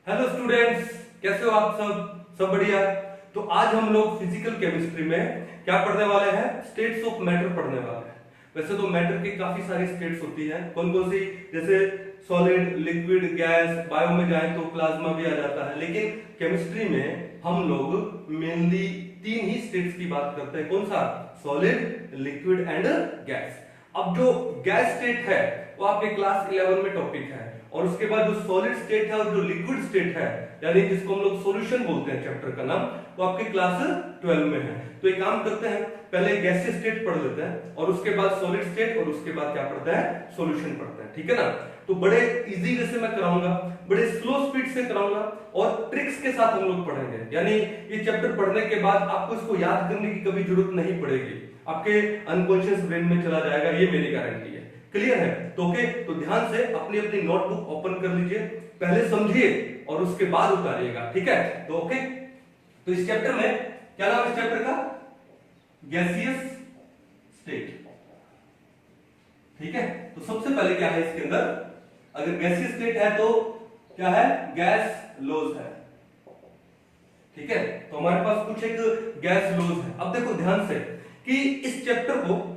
Hello students, कैसे हो आप सब बढ़िया। तो आज हम लोग फिजिकल केमिस्ट्री में क्या पढ़ने वाले हैं? स्टेट्स ऑफ मैटर पढ़ने वाले हैं। वैसे तो मैटर की काफी सारी स्टेट्स होती हैं, कौन कौन सी? जैसे सॉलिड, लिक्विड, गैस। बायो में जाए तो प्लाज्मा भी आ जाता है, लेकिन केमिस्ट्री में हम लोग मेनली तीन ही स्टेट्स की बात करते हैं। कौन सा? Solid, liquid and gas. अब जो गैस स्टेट है वो आपके क्लास 11 में टॉपिक है, और उसके बाद जो सॉलिड स्टेट है और जो लिक्विड स्टेट है, यानी जिसको हम लोग सॉल्यूशन बोलते हैं चैप्टर का नाम, वो आपके क्लास 12 में है। तो एक काम करते हैं, पहले गैसीय स्टेट पढ़ लेते हैं और उसके बाद सॉलिड स्टेट, और उसके बाद क्या पढ़ते हैं? सॉल्यूशन पढ़ते हैं, ठीक है ना। तो बड़े इजी वे से मैं कराऊंगा, बड़े स्लो स्पीड से कराऊंगा, और ट्रिक्स के साथ हम लोग पढ़ेंगे। यानी ये चैप्टर पढ़ने के बाद आपको इसको याद करने की कभी जरूरत नहीं पड़ेगी, आपके अनकॉन्शियस ब्रेन में चला जाएगा, ये मेरी गारंटी है। क्लियर है? तो ओके, तो ध्यान से अपनी अपनी नोटबुक ओपन कर लीजिए, पहले समझिए और उसके बाद उतारिएगा, ठीक है? तो ओके, तो इस चैप्टर में क्या नाम है इस चैप्टर का? गैसियस स्टेट, ठीक है। तो सबसे पहले क्या है इसके अंदर? अगर गैसियस स्टेट है तो क्या है? गैस लॉज है, ठीक है। तो हमारे पास कुछ एक गैस लॉज है। अब देखो ध्यान से कि इस चैप्टर को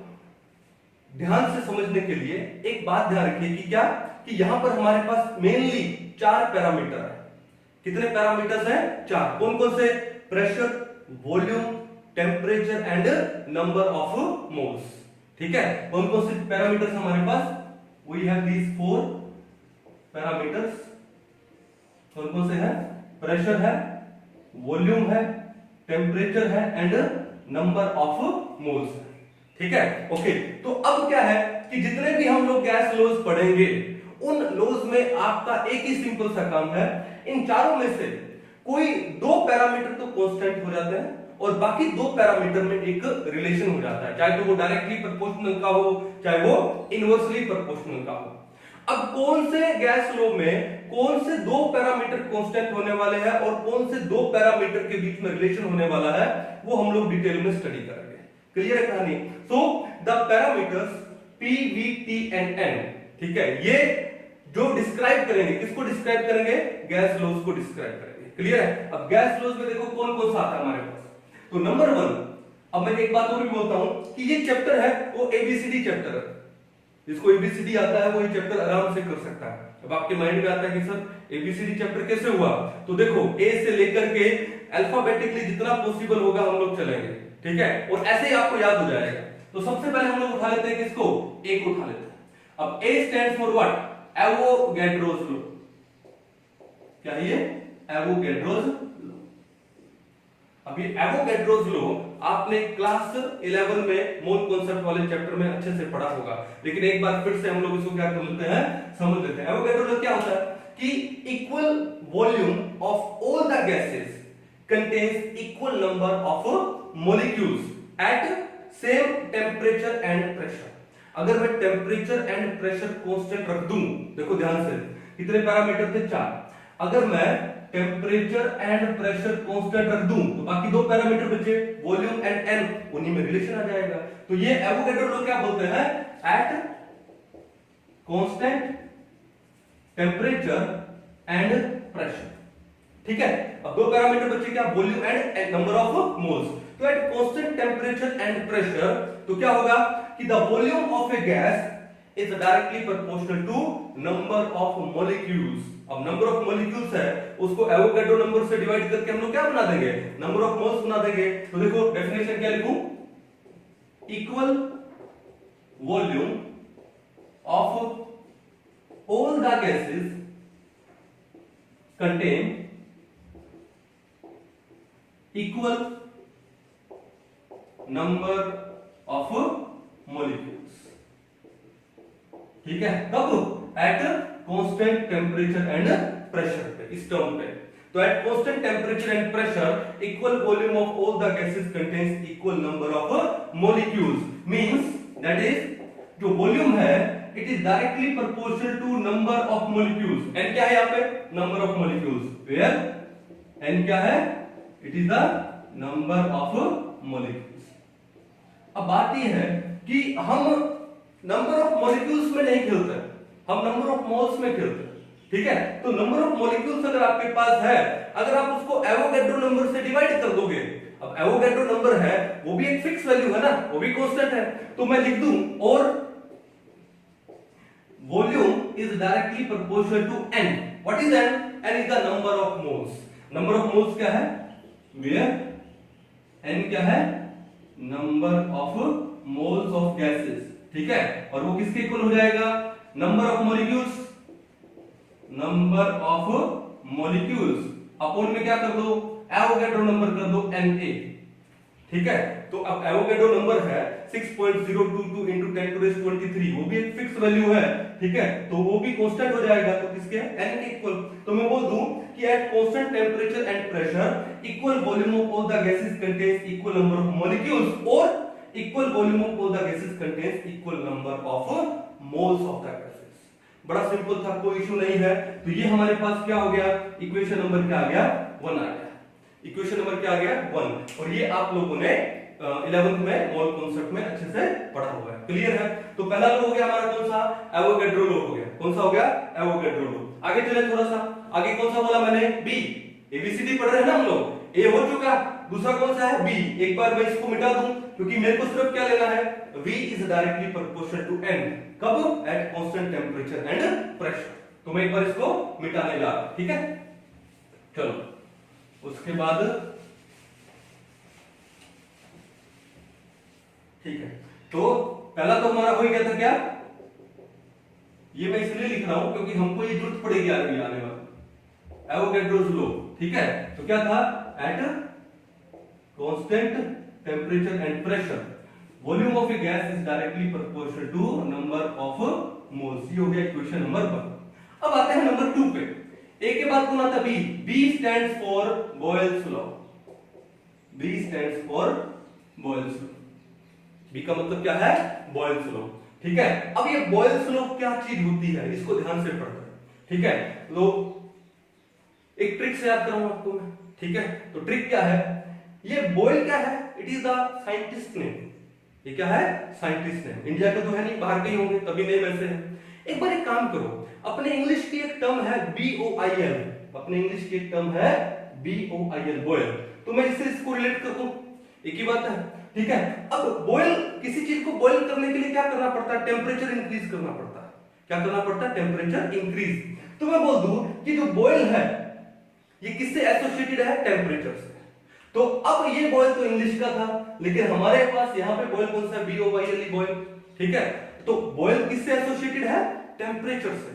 ध्यान से समझने के लिए एक बात ध्यान रखिए कि क्या, कि यहां पर हमारे पास मेनली 4 पैरामीटर है। कितने पैरामीटर्स हैं? 4। कौन कौन से? Pressure, volume, temperature and number of moles, ठीक है। कौन कौन से पैरामीटर्स हमारे पास? We have these 4 parameters. कौन कौन से हैं? प्रेशर है, वॉल्यूम है, टेम्परेचर है एंड नंबर ऑफ मोल्स है, ठीक है। ओके, तो अब क्या है कि जितने भी हम लोग गैस लॉज पढ़ेंगे, उन लॉज में आपका एक ही सिंपल सा काम है, इन चारों में से कोई 2 पैरामीटर तो कांस्टेंट हो जाते हैं और बाकी 2 पैरामीटर में एक रिलेशन हो जाता है, चाहे तो वो डायरेक्टली प्रोपोर्शनल का हो, चाहे वो इनवर्सली प्रोपोर्शनल का हो। अब कौन से गैस लॉ में कौन से 2 पैरामीटर कांस्टेंट होने वाले हैं और कौन से 2 पैरामीटर के बीच में रिलेशन होने वाला है, वो हम लोग डिटेल में स्टडी करेंगे। क्लियर है कहानी? So the parameters P, V, T and N, ठीक है, ये जो डिस्क्राइब करेंगे, किसको डिस्क्राइब करेंगे? गैस लॉज को डिस्क्राइब करेंगे। क्लियर है? अब गैस लॉज में देखो कौन कौन सा आता है हमारे पास। तो नंबर 1, अब मैं एक बात और भी बोलता हूं कि ये चैप्टर है वो ABCD चैप्टर है। जिसको ABCD आता है वो ये चैप्टर आराम से कर सकता है। अब आपके माइंड में आता है कि सर ABCD चैप्टर कैसे हुआ? तो देखो A से लेकर के अल्फाबेटिकली जितना पॉसिबल होगा हम लोग चलेंगे, ठीक है, और ऐसे ही आपको याद हो जाएगा। तो सबसे पहले हम लोग उठा लेते हैं किसको? A को उठा लेते हैं। अब A stands for what? Avogadro's law. क्या है ये? Avogadro's law. अब ये एवोगैड्रोस लॉ आपने क्लास 11 में मोल कॉन्सेप्ट वाले चैप्टर में अच्छे से पढ़ा होगा, लेकिन एक बार फिर से हम लोग इसको क्या कर लेते हैं, समझ लेते हैं। एवोगैड्रो लॉ क्या होता है कि equal volume of all the gases contains equal number of molecules at same temperature and pressure. अगर मैं टेम्परेचर एंड प्रेशर कांस्टेंट रख दूं, देखो ध्यान से, कितने पैरामीटर थे? 4। अगर मैं टेम्परेचर एंड प्रेशर कांस्टेंट रख दूं तो बाकी 2 पैरामीटर बचे, वॉल्यूम एंड एन, उन्हीं में रिलेशन आ जाएगा। तो ये एवोगैड्रो लॉ क्या बोलते हैं? At constant temperature and pressure, ठीक है। अब 2 पैरामीटर बचे क्या? Volume and number of moles. तो at constant temperature and pressure तो क्या होगा कि the volume of a gas is directly proportional to number of molecules. अब नंबर ऑफ मॉलिक्यूल्स है, उसको एवोगैड्रो नंबर से डिवाइड करके हम लोग क्या बना देंगे? नंबर ऑफ मोल्स बना देंगे। तो देखो डेफिनेशन क्या लिखूं? Equal volume of all the gases contain equal number of molecules, ठीक है। कब? At constant temperature and pressure पे, इस टर्म पे। तो at constant temperature and pressure equal volume of all the gases contains equal number of molecules, means that is जो volume है it is directly proportional to number of molecules. N क्या है यहाँ पे? Number of molecules. Where n क्या है? It is the number of molecules. अब बात यह है कि हम नंबर ऑफ मॉलिक्यूल्स में नहीं खेलते, हम नंबर ऑफ मोल्स में खेलते हैं। ठीक है, तो नंबर ऑफ मॉलिक्यूल्स अगर आपके पास है, अगर आप उसको एवोगैड्रो नंबर से डिवाइड कर दोगे, अब एवोगैड्रो नंबर है वो भी एक फिक्स वैल्यू है ना, वो भी कांस्टेंट है, तो मैं लिख दूं और volume is directly proportional to n। What is n? n is the number of moles. Number of moles क्या है? वेयर n क्या है? Number of moles of gases, ठीक है, और वो किसके इक्वल हो जाएगा? Number of molecules, number of molecules upon में क्या कर दो? एवोगैड्रो नंबर कर दो Na, ठीक है। तो अब एवोगैड्रो नंबर है 6.022 into 10⁻23, वो भी एक फिक्स वैल्यू है, ठीक है, तो वो भी कांस्टेंट हो जाएगा, तो किसके? n के इक्वल। तो मैं बोल दूं कि at constant temperature and pressure equal volume of all the gases contains equal number of molecules और equal volume of all the gases contains equal number of moles of the gases. बड़ा simple था, कोई issue नहीं है। तो ये हमारे पास क्या हो गया? इक्वेशन नंबर क्या आ गया? 1 आ गया। इक्वेशन नंबर क्या आ गया? 1। और ये आप लोगों ने 11th में मोल कॉन्सेप्ट में अच्छे से पढ़ा हुआ है, क्लियर है। तो पहला लो हो गया हमारा कौन सा? एवोगैड्रो लो हो गया। कौन सा हो गया? एवोगैड्रो लो। आगे चले थोड़ा सा, आगे कौन सा बोला मैंने? बी। एबीसीडी पढ़ रहे हैं ना हम लोग, ए हो चुका, दूसरा कौन सा है? बी। एक बार मैं इसको मिटा दूं क्योंकि मेरे को सिर्फ क्या लेना है? V is directly proportional to n। कब? At constant temperature and pressure. तो मैं एक बार इसको मिटाने जा रहा, ठीक है। चलो उसके बाद, ठीक है, तो पहला तो हमारा हो गया था क्या? ये मैं इसलिए लिख रहा हूं क्योंकि हमको ये जरूरत पड़ेगी आगे आने वाले एवोगैड्रोस लो, ठीक है। तो क्या था? At constant temperature and pressure volume of a gas is directly proportional to number of moles. ये हो गया इक्वेशन नंबर 1। अब आते हैं नंबर 2 पे। ए के बाद कौन आता? B. B stands for Boyle's law. B stands for Boyle's law. B का मतलब क्या है? बॉयल्स लॉ, ठीक है। अब ये बॉयल्स लॉ क्या चीज होती है, इसको ध्यान से पढ़ना है, ठीक है। तो एक ट्रिक से याद कराऊंगा आपको मैं, ठीक है। तो ट्रिक क्या है? ये बॉयल क्या है? It is the scientist name. ये क्या है? Scientist name. इंडिया के तो है नहीं, बाहर के ही होंगे, तभी नेम ऐसे है। एक बार एक काम करो, अपने इंग्लिश की एक टर्म है BOIL। अपने इंग्लिश की एक टर्म है BOIL, बॉयल। तो मैं इससे इसको रिलेट कर दूं, एक ही बात है, ठीक है। अब बॉयल, किसी चीज को बॉयल करने के लिए क्या करना पड़ता है? टेम्परेचर इंक्रीज करना पड़ता है। क्या करना पड़ता है? Temperature increase. तो मैं बोल दूं कि जो बॉयल है ये किससे एसोसिएटेड है? टेम्परेचर से। तो अब ये बॉयल तो इंग्लिश का था, लेकिन हमारे पास यहाँ पे बॉयल कौन सा है? BOIL, बॉयल, ठीक है। तो बॉयल किससे एसोसिएटेड है? टेम्परेचर से।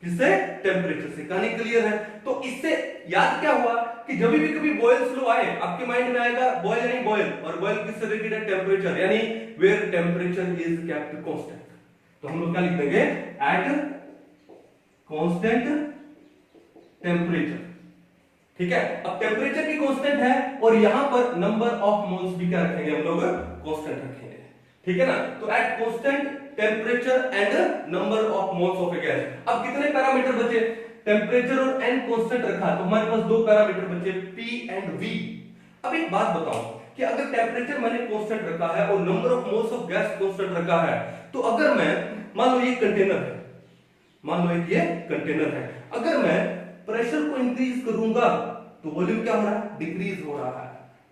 किससे? टेम्परेचर से। कहानी क्लियर है। तो इससे याद क्या हुआ कि जब भी कभी बॉयल स्लो आए आपके माइंड में आएगा बॉयल यानी बॉयल, और बॉयल किससे रिलेटेड है? टेम्परेचर, यानी where temperature is kept constant. तो हम लोग क्या लिख देंगे? एट कांस्टेंट टेम्परेचर, ठीक है। अब टेम्परेचर भी कांस्टेंट है और यहां पर नंबर ऑफ मोल्स भी क्या रखेंगे हम लोग? कांस्टेंट रखेंगे, ठीक है ना। तो at constant temperature and number of moles of a gas. अब कितने पैरामीटर बचे? टेम्परेचर और n कांस्टेंट रखा, तो हमारे पास 2 पैरामीटर बचे, P एंड V। अब एक बात बताओ कि अगर टेम्परेचर मैंने कांस्टेंट रखा है और number of moles of gas constant रखा है, तो अगर मैं, मान लो ये कंटेनर है, मान लो ये कंटेनर है, अगर मैं प्रेशर को इंक्रीज करूंगा तो वॉल्यूम क्या हो रहा है? डिक्रीज हो रहा है।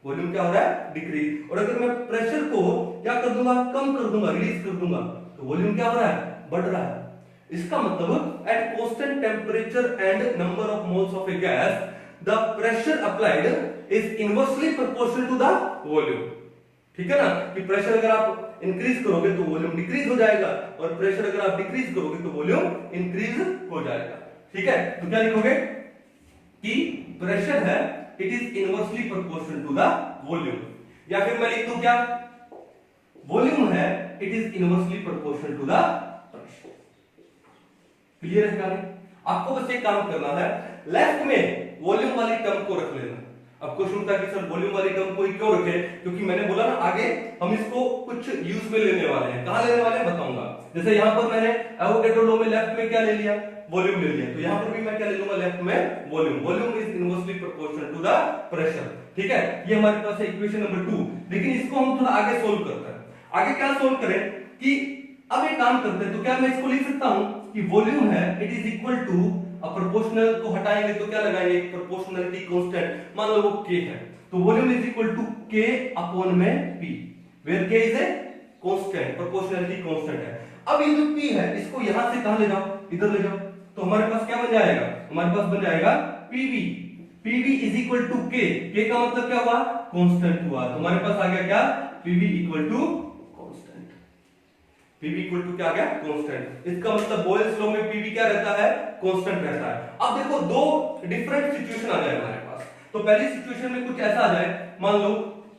वॉल्यूम क्या हो रहा है? डिक्रीज। और अगर मैं प्रेशर को क्या कर दूंगा? कम कर दूंगा, रिलीज कर दूंगा, तो वॉल्यूम क्या हो रहा है? बढ़ रहा है। इसका मतलब at constant temperature and number of moles of a gas the pressure applied is inversely proportional to the volume, ठीक है ना। कि प्रेशर अगर आप इंक्रीज करोगे तो वॉल्यूम डिक्रीज हो जाएगा, और प्रेशर अगर आप डिक्रीज करोगे तो वॉल्यूम इंक्रीज हो जाएगा, ठीक है। तो क्या लिखोगे कि प्रेशर है it is inversely proportional to the volume, या फिर मैं लिख दूं क्या? वॉल्यूम है it is inversely proportional to the pressure. Clear है कहानी? आपको बस एक काम करना है, लेफ्ट में वॉल्यूम वाली टर्म को रख लेना। अब क्वेश्चन था कि सर वॉल्यूम वाली टर्म को क्यों रखे? क्योंकि मैंने बोला ना आगे हम इसको कुछ यूज में लेने वाले हैं। कहां लेने वाले हैं बताऊंगा। जैसे यहां पर मैंने एवोगैड्रो लॉ में लेफ्ट में क्या ले लिया? वॉल्यूम ले लिया, तो यहां पर भी मैं क्या ले लूंगा? लेफ्ट में volume. Volume is inversely proportional to the pressure, ठीक है। ये हमारे पास है इक्वेशन नंबर 2। लेकिन इसको हम थोड़ा आगे सोल्व करते हैं। आगे क्या सोल्व करें कि अब एक काम करते हैं, तो क्या मैं इसको लिख सकता हूं कि वॉल्यूम है इट इज इक्वल टू अब प्रोपोर्शनल को हटाएंगे तो क्या लगाएंगे, प्रोपोर्शनलिटी कांस्टेंट, मान लो वो k है, तो volume is equal to k upon में p, where k is a constant, proportionality constant है। अब ये जो p है इसको यहां से कहां ले जाओ, इधर ले जाओ, तो हमारे पास क्या बन जाएगा, हमारे पास बन जाएगा pv, pv is equal to k, k का मतलब क्या हुआ, कांस्टेंट हुआ, तो हमारे पास आ गया क्या, pv equal to constant, pv equal to क्या आ गया, कांस्टेंट। इसका मतलब बॉयल्स लॉ में pv क्या रहता है, कांस्टेंट रहता है। अब देखो दो डिफरेंट सिचुएशन आ जाए हमारे पास, तो पहली सिचुएशन में कुछ ऐसा आ जाए, मान लो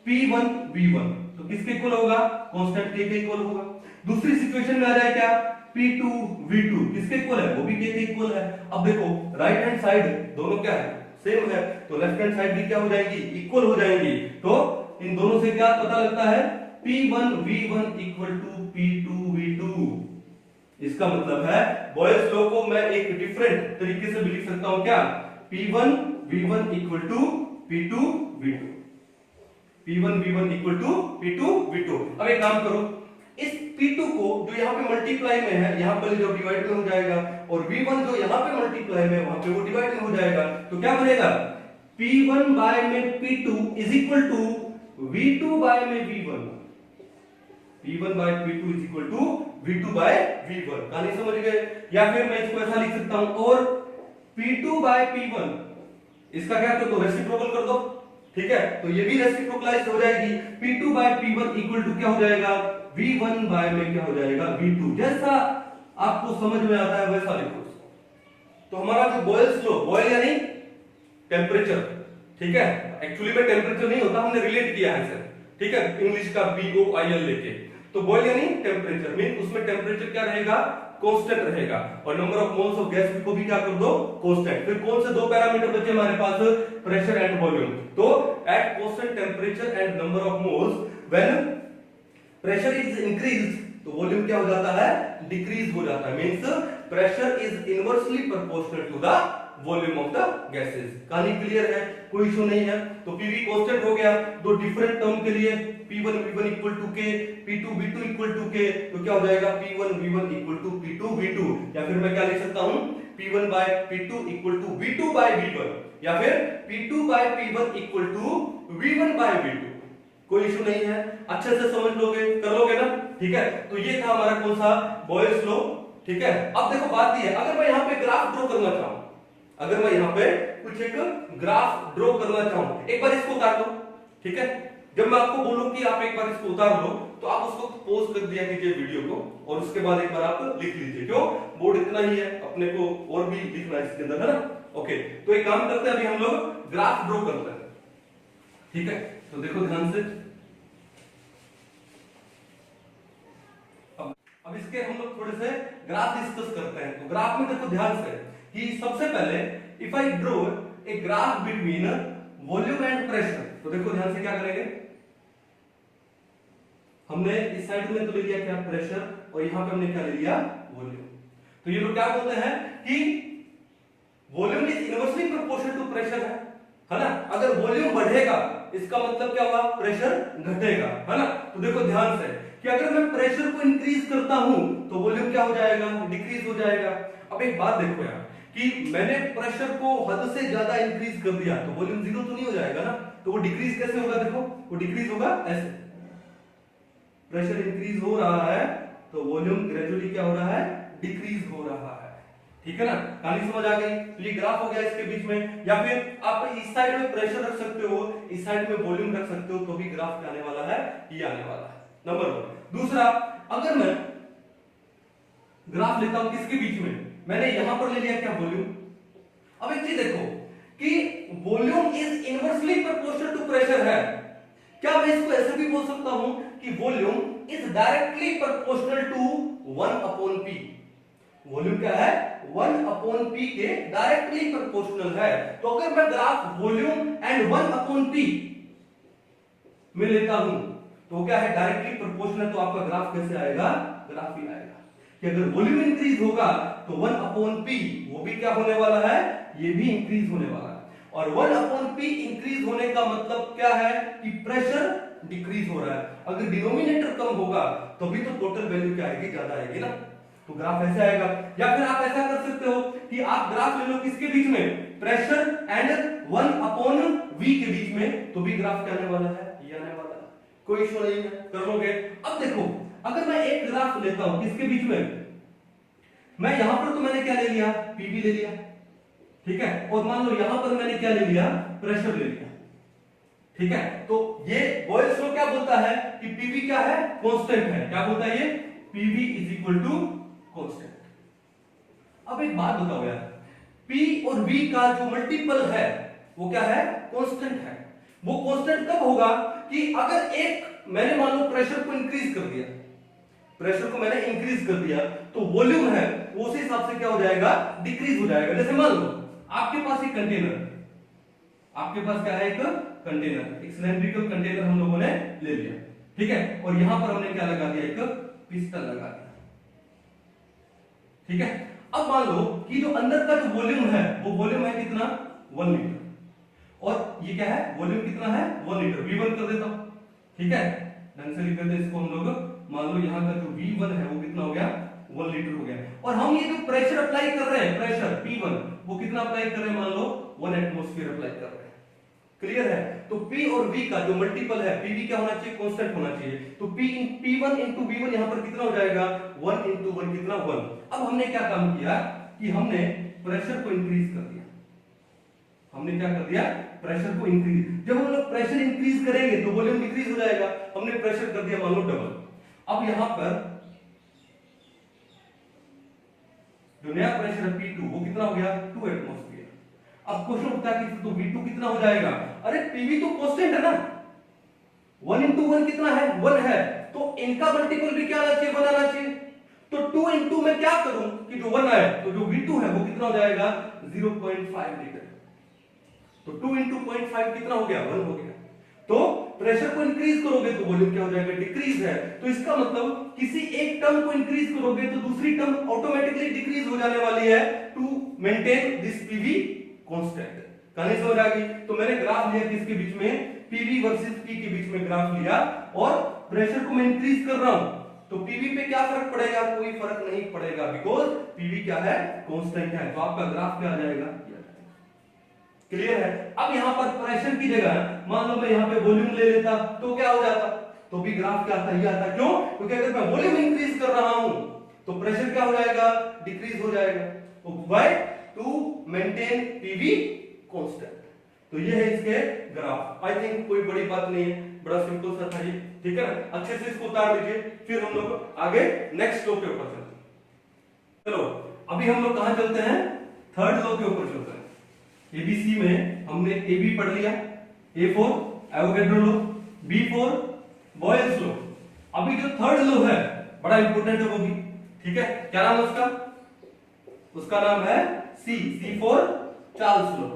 p1 v1 तो किसके इक्वल होगा, कांस्टेंट k के इक्वल होगा। दूसरी सिचुएशन में आ जाए क्या, p2 v2 किसके इक्वल है, वो भी k के इक्वल है। अब देखो राइट हैंड साइड दोनों क्या है, सेम है, तो लेफ्ट हैंड साइड भी क्या हो जाएगी, इक्वल हो जाएंगी। तो इन दोनों से क्या पता लगता है, p1 v1 equal to p2 v2। इसका मतलब है बॉयल्स लॉ को मैं एक डिफरेंट तरीके से भी लिख सकता हूं क्या, p1 v1 equal to p2 v2, p1 v1 equal to p2 v2। अब एक काम करो, इस p2 को जो यहाँ पे मल्टीप्लाई में है यहाँ पर जो डिवाइड में हो जाएगा, और v1 जो यहाँ पे मल्टीप्लाई में वहां पे वो डिवाइड में हो जाएगा, तो क्या बनेगा, p1 बाय में p2 is equal to v2 bye में v1, p1 by p2 is equal to v2 by v1। कहानी समझ गए। या फिर मैं इसको ऐसा लिख सकता हूं, और p2 बाय p1 इसका क्या कर दो, रेसिप्रोकल कर दो, ठीक है, तो ये भी रेसिप्रोकलाइज हो जाएगी, p2 bye p1 equal to क्या हो जाएगा, v1 बाय में क्या हो जाएगा, v2। जैसा आपको समझ में आता है वैसा लिखो। तो हमारा जो बॉयल्स लॉ, बॉयल यानी टेम्परेचर, ठीक है, एक्चुअली में टेम्परेचर नहीं होता, हमने रिलेट किया है सर, ठीक है, इंग्लिश का BOIL लेके। तो बॉयल यानी टेम्परेचर, मीन उसमें टेम्परेचर क्या रहेगा, कांस्टेंट रहेगा, और number of moles of gas को भी क्या कर दो, कांस्टेंट। फिर कौन से दो पैरामीटर बचे हमारे पास, प्रेशर एंड वॉल्यूम। तो at constant temperature and number of moles when pressure is increased, तो वॉल्यूम क्या हो जाता है, डिक्रीज हो जाता है, means pressure is inversely proportional to the volume of the gases. कहानी क्लियर है, कोई इशू नहीं है। तो pv कांस्टेंट हो गया, दो डिफरेंट टर्म के लिए p1 v1 equal to k, p2 v2 equal to k, तो क्या हो जाएगा, p1 v1 equal to p2 v2। या फिर मैं क्या लिख सकता हूं, p1 by p2 equal to v2 by v1, या फिर p2 bye p1 equal to v1 by v2। कोई इशू नहीं है, अच्छे से समझ लोगे, कर लोगे ना, ठीक है। तो ये था हमारा कौन सा, बॉयल्स लॉ, ठीक है। अब देखो बात ये है, अगर मैं यहाँ पे ग्राफ ड्रॉ करना चाहूं, अगर मैं यहाँ पे कुछ एक ग्राफ ड्रॉ करना चाहूं, एक बार इसको उतार दो, ठीक है। जब मैं आपको बोलूं कि आप एक बार इसको उतार लो, तो आप उसको पॉज कर दिया कीजिए वीडियो को, और उसके बाद एक बार आप लिख लीजिए, क्यों, बोर्ड इतना ही है, अपने को और भी लिखना है इसके अंदर, है ना। ओके, तो एक काम करते हैं, अभी हम लोग ग्राफ ड्रॉ करते हैं, ठीक है। तो देखो ध्यान से, अब इसके हम लोग थोड़े से ग्राफ डिस्कस करते हैं। तो ग्राफ में देखो ध्यान से कि सबसे पहले if I draw a graph between volume and pressure, तो देखो ध्यान से क्या करेंगे, हमने इस साइड में तो ले लिया क्या, प्रेशर, और यहां पे हमने क्या ले लिया, वॉल्यूम। तो ये लोग क्या बोलते हैं कि volume is inversely proportional to pressure है ना। अगर वॉल्यूम बढ़ेगा इसका मतलब क्या हुआ, प्रेशर घटेगा, है ना। तो देखो ध्यान से कि अगर मैं प्रेशर को इंक्रीज करता हूं तो वॉल्यूम क्या हो जाएगा, डिक्रीज हो जाएगा। अब एक बात देखो यार कि मैंने प्रेशर को हद से ज्यादा इंक्रीज कर दिया तो वॉल्यूम जीरो तो नहीं हो जाएगा ना, तो वो डिक्रीज कैसे होगा, देखो वो डिक्रीज होगा ऐसे, प्रेशर इंक्रीज हो रहा है तो वॉल्यूम ग्रेजुअली क्या हो रहा है, डिक्रीज हो रहा है, ठीक है ना। कहानी समझ आ गई। तो ये ग्राफ हो गया इसके बीच में, या फिर आप इस साइड में प्रेशर रख सकते हो, इस साइड में वॉल्यूम रख सकते हो, तो भी ग्राफ क्या आने वाला है, ये आने वाला है, नंबर वन। दूसरा, अगर मैं ग्राफ लेता हूं किसके बीच में, मैंने यहां पर ले लिया क्या, वॉल्यूम। अब एक चीज देखो कि volume is inversely proportional to pressure है, क्या मैं इसको ऐसे भी बोल सकता हूं कि volume is directly proportional to 1/p। Volume क्या है, 1/p के डायरेक्टली प्रोपोर्शनल है। तो अगर मैं ग्राफ वॉल्यूम एंड 1/p में लेता हूं तो क्या है, डायरेक्टली प्रोपोर्शनल, तो आपका ग्राफ कैसे आएगा, ग्राफ ही आएगा कि अगर वॉल्यूम इंक्रीज होगा तो 1/p वो भी क्या होने वाला है, ये भी इंक्रीज होने वाला है। और 1/p इंक्रीज होने का मतलब क्या है कि प्रेशर डिक्रीज हो रहा है। अगर डिनोमिनेटर कम होगा तो भी तो टोटल वैल्यू क्या आएगी, ज्यादा आएगी ना। तो ग्राफ ऐसे आएगा। या फिर आप ऐसा कर सकते हो कि आप ग्राफ ले लो किसके बीच में, प्रेशर एंड 1/v के बीच में, तो भी ग्राफ क्या आने वाला है, ये आने वाला है, कोई इशू नहीं है, कर लोगे। अब देखो अगर मैं एक ग्राफ लेता हूं किसके बीच में, मैं यहां पर तो मैंने क्या ले लिया, पीवी ले लिया, ठीक है, और मान लो यहां पर मैंने क्या ले लिया, प्रेशर ले लिया, ठीक है। तो ये बॉयल्स लॉ क्या बोलता है कि पीवी क्या है, कांस्टेंट है, क्या बोलता है ये, PV is equal to constant. अब एक बात बताओ यार, P और V का जो मल्टीपल है वो क्या है, कांस्टेंट है। वो कांस्टेंट कब होगा कि अगर एक मैंने मान लो प्रेशर को इंक्रीज कर दिया, प्रेशर को मैंने इंक्रीज कर दिया, तो वॉल्यूम है वो उसी हिसाब से क्या हो जाएगा, डिक्रीज हो जाएगा। जैसे मान लो आपके पास एक कंटेनर, आपके पास क्या है, एक कंटेनर, एक सिलेंड्रिकल कंटेनर हम लोगों ने ले लिया, ठीक है, और यहां पर हमने क्या लगा दिया, एक पिस्टन लगा दिया, ठीक है। अब मान लो कि जो अंदर का जो वॉल्यूम है वो वॉल्यूम है कितना, 1 लीटर, और ये क्या है, वॉल्यूम कितना है, 1 लीटर, V1 कर देता हूं, ठीक है, ढंग से लिख देते हैं इसको हम लोग। मान लो यहां का जो V1 है वो कितना हो गया, 1 लीटर हो गया, और हम ये जो प्रेशर अप्लाई कर रहे हैं, प्रेशर P1 वो कितना अप्लाई कर रहे हैं, मान लो 1 एटमॉस्फेयर अप्लाई कर रहे हैं, क्लियर है। तो P और V का जो मल्टीपल है, PV क्या होना चाहिए, कांस्टेंट होना चाहिए, तो P1 into V1 यहां पर कितना हो जाएगा, 1 into 1 कितना, 1। अब हमने क्या काम किया कि हमने प्रेशर को इंक्रीज कर दिया, हमने क्या कर दिया, प्रेशर को इंक्रीज। जब हम लोग प्रेशर इंक्रीज करेंगे तो वॉल्यूम डिक्रीज हो जाएगा, हमने प्रेशर कर दिया मान लो डबल। अब यहां पर जो नया प्रेशर है P2 वो कितना हो गया, 2 एटमॉस्फेयर। अब क्वेश्चन उठता है कि तो V2 कितना हो जाएगा, अरे PV तो कांस्टेंट है ना, 1 into 1 कितना है, 1 है, तो इनका मल्टीपल भी क्या आना चाहिए, 1 आना चाहिए। तो 2 into मैं क्या करूं कि जो 1 आए तो जो V2 है वो कितना हो जाएगा, 0.5 लीटर, तो 2 into 0.5 कितना हो गया, 1 हो गया। तो प्रेशर को इंक्रीज करोगे तो वॉल्यूम क्या हो जाएगा, डिक्रीज है, तो इसका मतलब किसी एक टर्म को इंक्रीज करोगे तो दूसरी टर्म ऑटोमेटिकली डिक्रीज हो जाने वाली है, to maintain this PV constant. कहानी समझ आ गई। तो मैंने ग्राफ लिया किसके बीच में, पीवी वर्सेस पी के बीच में ग्राफ लिया, और प्रेशर को मैं इंक्रीज कर रहा हूं, तो पीवी पे क्या फर्क पड़ेगा, कोई फर्क नहीं पड़ेगा, बिकॉज पीवी क्या है, कांस्टेंट है, तो आपका ग्राफ क्या आ जाएगा, क्लियर है। अब यहां पर प्रेशर की जगह मान लो मैं यहां पे वॉल्यूम ले लेता तो क्या हो जाता, तो भी ग्राफ क्या आता, ये आता, क्यों, क्योंकि अगर मैं वॉल्यूम इंक्रीज कर रहा हूं तो प्रेशर क्या हो जाएगा, डिक्रीज हो जाएगा, तो why, to maintain PV constant. तो ये है इसके ग्राफ। आई थिंक कोई बड़ी बात नहीं है, बड़ा सिंपल सा था ये, ठीक है ना, अच्छे से इसको उतार लीजिए, फिर हम लोग आगे नेक्स्ट लॉ के ऊपर चलते हैं। चलो अभी हम लोग कहां चलते हैं, थर्ड लॉ के ऊपर चलते हैं। एबीसी में हमने एबी पढ़ लिया, A for Avogadro law, B for Boyle's law. अभी जो थर्ड लॉ है बड़ा इंपॉर्टेंट है वो भी, ठीक है, क्या नाम है उसका, उसका नाम है सी फॉर चार्ल्स लॉ।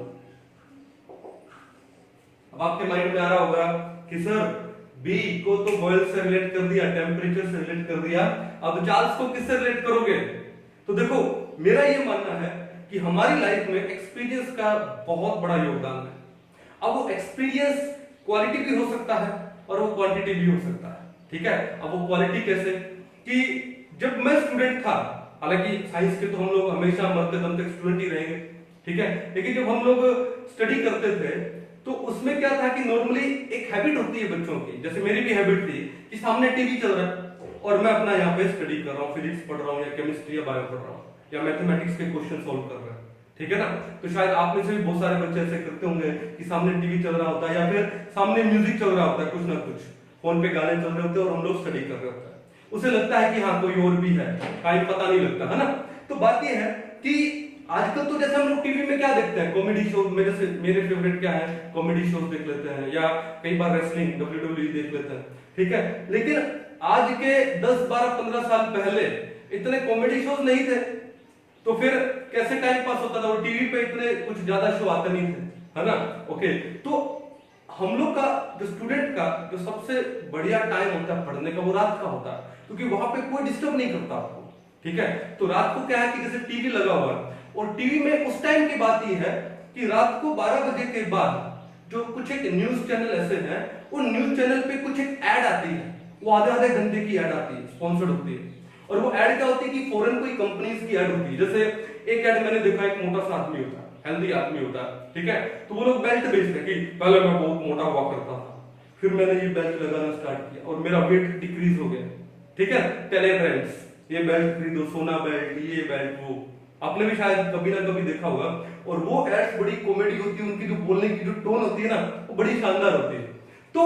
अब आपके माइंड में आ रहा होगा कि सर बी को तो बॉयल्स से रिलेट कर दिया, टेम्परेचर से रिलेट कर दिया, अब चार्ल्स को किससे रिलेट करोगे। तो देखो मेरा ये मानना है कि हमारी लाइफ में एक्सपीरियंस का बहुत बड़ा योगदान है। अब वो एक्सपीरियंस क्वालिटी भी हो सकता है और वो क्वांटिटी भी हो सकता है, ठीक है। अब वो क्वालिटी कैसे, कि जब मैं स्टूडेंट था, हालांकि साइंस के तो हम लोग हमेशा मरते दम तक स्टूडेंट ही रहेंगे, ठीक है, लेकिन जब हम लोग स्टडी करते थे तो उसमें क्या था कि नॉर्मली एक हैबिट होती है बच्चों की, जैसे मेरी भी हैबिट थी कि सामने टीवी चल रहा है और मैं अपना यहाँ पे स्टडी कर रहा हूँ, फिजिक्स पढ़ रहा हूँ या केमिस्ट्री या बायो पढ़ रहा हूँ या मैथमेटिक्स के क्वेश्चन सॉल्व कर रहा है, ठीक है ना। तो शायद आप में से भी बहुत सारे बच्चे ऐसे करते होंगे कि सामने टीवी चल रहा होता है या फिर सामने म्यूजिक चल रहा होता है, कुछ ना कुछ फोन पे गाने चल रहे होते हैं और हम लोग स्टडी कर रहे होते हैं, उसे लगता है कि हाँ कोई और भी है, टाइम पता नहीं लगता है ना। तो बात यह है कि आजकल तो जैसे हम लोग टीवी में क्या देखते हैं, कॉमेडी शो में, जैसे मेरे फेवरेट क्या है, कॉमेडी शोज देख लेते हैं या कई बार रेसलिंग WWE देख लेते हैं, ठीक है। लेकिन आज के 10, 12, 15 साल पहले इतने कॉमेडी शोज नहीं थे, तो फिर कैसे टाइम पास होता था, वो टीवी पे इतने कुछ ज्यादा शो आते नहीं थे, है ना। ओके, तो हम लोग का जो स्टूडेंट का जो सबसे बढ़िया टाइम होता है पढ़ने का वो रात का होता है, क्योंकि वहां पे कोई डिस्टर्ब नहीं करता आपको, ठीक है। तो रात को क्या है कि जैसे टीवी लगा हुआ है और टीवी में उस टाइम की बात ये है कि रात को 12 बजे के बाद जो कुछ एक न्यूज चैनल ऐसे हैं, उन न्यूज चैनल पे कुछ एक ऐड आती है, वो आधे घंटे की ऐड आती है, स्पॉन्सर्ड होती है, और वो ऐड क्या होती है कि फॉरेन कोई कंपनीज की ऐड होती है। जैसे एक ऐड मैंने देखा, एक मोटा सा आदमी होता है, हेल्दी आदमी होता है, ठीक है, तो वो लोग बेल्ट बेचते हैं कि पहले मैं बहुत मोटा हुआ करता था, फिर मैंने ये बेल्ट लगाना स्टार्ट किया और मेरा वेट डिक्रीज हो गया, ठीक है, टेले ब्रांड्स, ये बेल्ट खरीदो, सोना बेल्ट, ये बेल्ट, वो आपने भी शायद कभी ना कभी देखा होगा। और वो एड्स बड़ी कॉमेडी होती है, उनकी जो बोलने की जो टोन होती है ना, वो बड़ी शानदार होती है। तो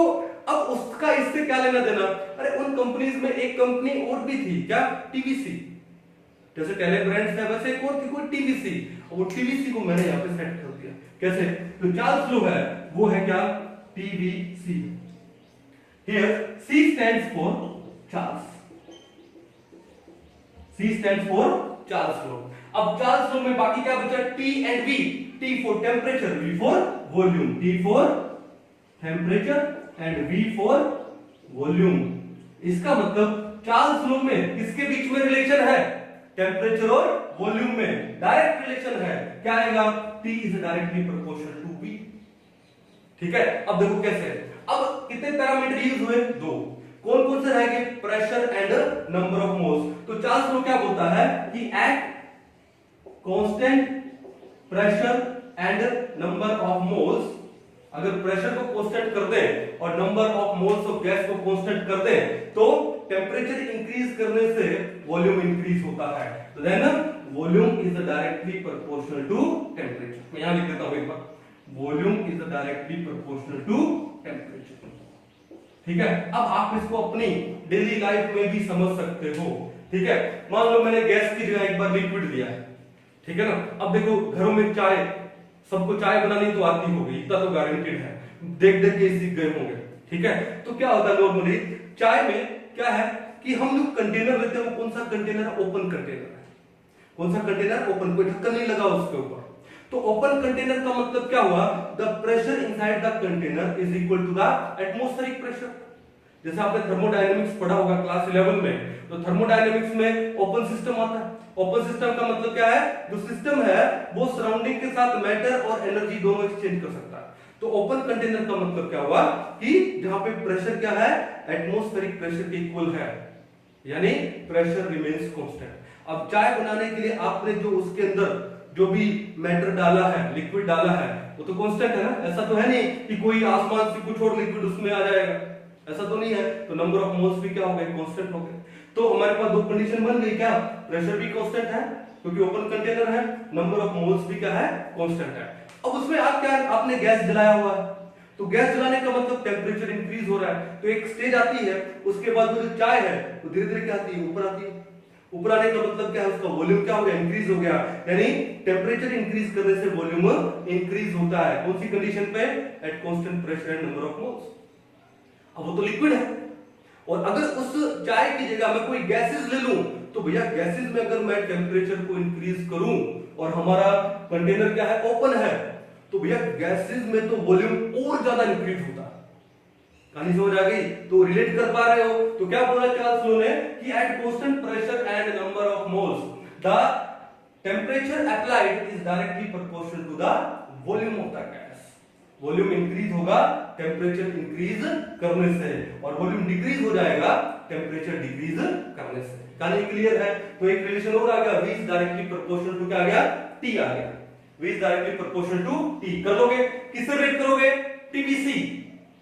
अब उसका इससे क्या लेना देना? अरे उन कंपनीज में एक कंपनी और भी थी, क्या? टीवीसी। जैसे टेले ब्रांड्स है, वैसे एक और थी, कोई टीवीसी, और वो टीवीसी को मैंने यहाँ पे सेट कर दिया। कैसे? तो चार्ल्स लो है, वो है क्या? TVC. Here C stands for Charles. C stands for Charles law. अब चार्ल्स लॉ में बाकी क्या बचा? T and V. T for temperature, V for volume. T for temperature and V for volume. इसका मतलब चार्ल्स लॉ में किसके बीच में रिलेशन है? टेम्परेचर और वॉल्यूम में डायरेक्ट रिलेशन है। क्या आएगा? T is directly proportional to V. ठीक है, अब देखो कैसे। अब कितने पैरामीटर यूज हुए? दो। कौन कौन से रहेंगे? Pressure and number of moles. तो चार्ल्स लॉ क्या बोलता है कि at constant pressure and number of moles, अगर प्रेशर को कांस्टेंट कर दें और number of moles of gas को कांस्टेंट कर दें तो टेम्परेचर इंक्रीज करने से वॉल्यूम इंक्रीज होता है। तो then volume is directly proportional to temperature. मैं यहां लिख देता हूं एक बार, volume is directly proportional to temperature. ठीक है, अब आप इसको अपनी डेली लाइफ में भी समझ सकते हो। ठीक है, मान लो मैंने गैस की जगह एक बार लिक्विड लिया है, ठीक है ना। अब देखो घरों में चाय, सबको चाय बनानी तो आती होगी, इतना तो गारंटेड है, देख देख के सीख गए होंगे। ठीक है, तो क्या होता है नॉर्मली चाय में क्या है कि हम जो कंटेनर लेते हैं वो कौन सा कंटेनर? ओपन कंटेनर है। कौन सा कंटेनर? ओपन, कोई ढक्कन नहीं लगा उसके ऊपर। तो ओपन कंटेनर का मतलब क्या हुआ? The pressure inside the container is equal to the atmospheric pressure. जैसे आपने थर्मोडायनेमिक्स पढ़ा होगा क्लास 11 में, तो थर्मोडायनेमिक्स में ओपन सिस्टम आता है। ओपन सिस्टम का मतलब क्या है? जो सिस्टम है वो सराउंडिंग के साथ मैटर और एनर्जी दोनों एक्सचेंज कर सकता है। तो ओपन कंटेनर का मतलब क्या हुआ कि जहां पे प्रेशर क्या है? एटमॉस्फेरिक प्रेशर के इक्वल है, यानी प्रेशर रिमेन्स कांस्टेंट। अब चाय बनाने के लिए आपने जो उसके अंदर जो भी मैटर डाला है, लिक्विड डाला है, वो तो कांस्टेंट है ना। ऐसा तो है नहीं कि कोई आसमान से कुछ और लिक्विड उसमें आ जाएगा, ऐसा तो नहीं है। तो नंबर ऑफ मोल्स भी क्या हो गए? कांस्टेंट हो गए। तो हमारे पास दो कंडीशन बन गई, क्या? प्रेशर भी कांस्टेंट है क्योंकि ओपन कंटेनर है, नंबर ऑफ मोल्स भी क्या है? कांस्टेंट है। अब उसमें आप क्या, आपने गैस जलाया हुआ है, तो गैस जलाने का मतलब टेम्परेचर इंक्रीज हो रहा है। तो एक स्टेज आती है, उसके बाद जो चाय है वो धीरे धीरे क्या आती है? ऊपर आती है। ऊपर आने का मतलब क्या है? उसका वॉल्यूम क्या हो गया? इंक्रीज हो गया। यानी टेम्परेचर इंक्रीज करने से वॉल्यूम इंक्रीज होता है। कौन सी कंडीशन पे? Eight constant pressure and number of moles. अब वो तो लिक्विड है, और अगर उस चाय की जगह मैं कोई गैसेस ले लूं, तो भैया गैसेस में अगर मैं टेम्परेचर को इंक्रीज करूं और हमारा कंटेनर क्या है? ओपन है, तो भैया गैसेस में तो वॉल्यूम और ज्यादा इंक्रीज होता है। कहानी समझ आ गई? तो रिलेट कर पा रहे हो? तो क्या बोला चार्ल्स लॉ ने कि at constant pressure and number of moles the temperature applied is directly proportional to the volume of the gas. Volume increase होगा टेम्परेचर इंक्रीज करने से, और वॉल्यूम डिक्रीज हो जाएगा टेम्परेचर डिक्रीज करने से। कहानी क्लियर है? तो एक रिलेशन और आ गया, V is directly proportional to क्या आ गया? T आ गया। V is directly proportional to T। कर लोगे? किससे रिलेट करोगे? TVC,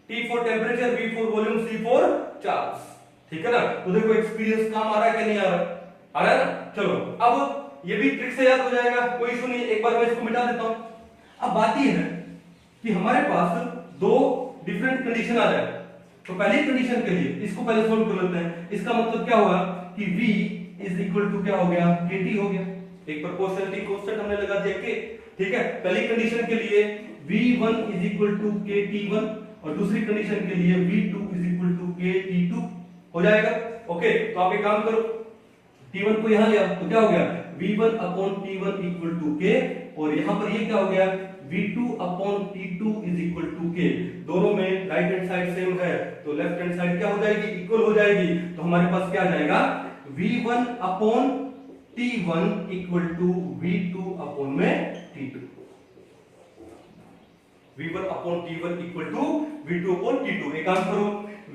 T for temperature, V for volume, C for charge. ठीक है ना? तो देखो एक्सपीरियंस काम आ रहा है कि नहीं आ रहा? आ रहा है ना? चलो अब ये भी ट्रिक से याद हो जाएगा, कोई इशू नहीं। एक बार मैं इसको मिटा देता हूं। अब बात ये है कि हमारे पास दो डिफरेंट कंडीशन आ जाए, तो पहली कंडीशन के लिए इसको पहले सोल्व कर लेते हैं। इसका मतलब क्या हुआ कि V इज इक्वल टू क्या हो गया? KT हो गया। एक प्रोपोर्शनलिटी कांस्टेंट हमने लगा दिया K। ठीक है, पहली कंडीशन के लिए V1 is equal to KT1 और दूसरी कंडीशन के लिए V2 is equal to KT2 हो जाएगा। ओके, तो आप एक काम करो, T1 को यहां ले आओ, तो क्या हो गया? V1 upon T1 equal to K, और यहां पर ये क्या हो गया? V2 upon T2 is equal to K। दोनों में राइट हैंड साइड सेम है, तो लेफ्ट हैंड साइड क्या हो जाएगी? इक्वल हो जाएगी। तो हमारे पास क्या आ जाएगा? V1 upon T1 equal to V2 upon में T2। V1 upon T1 equal to V2 upon T2। एक काम करो,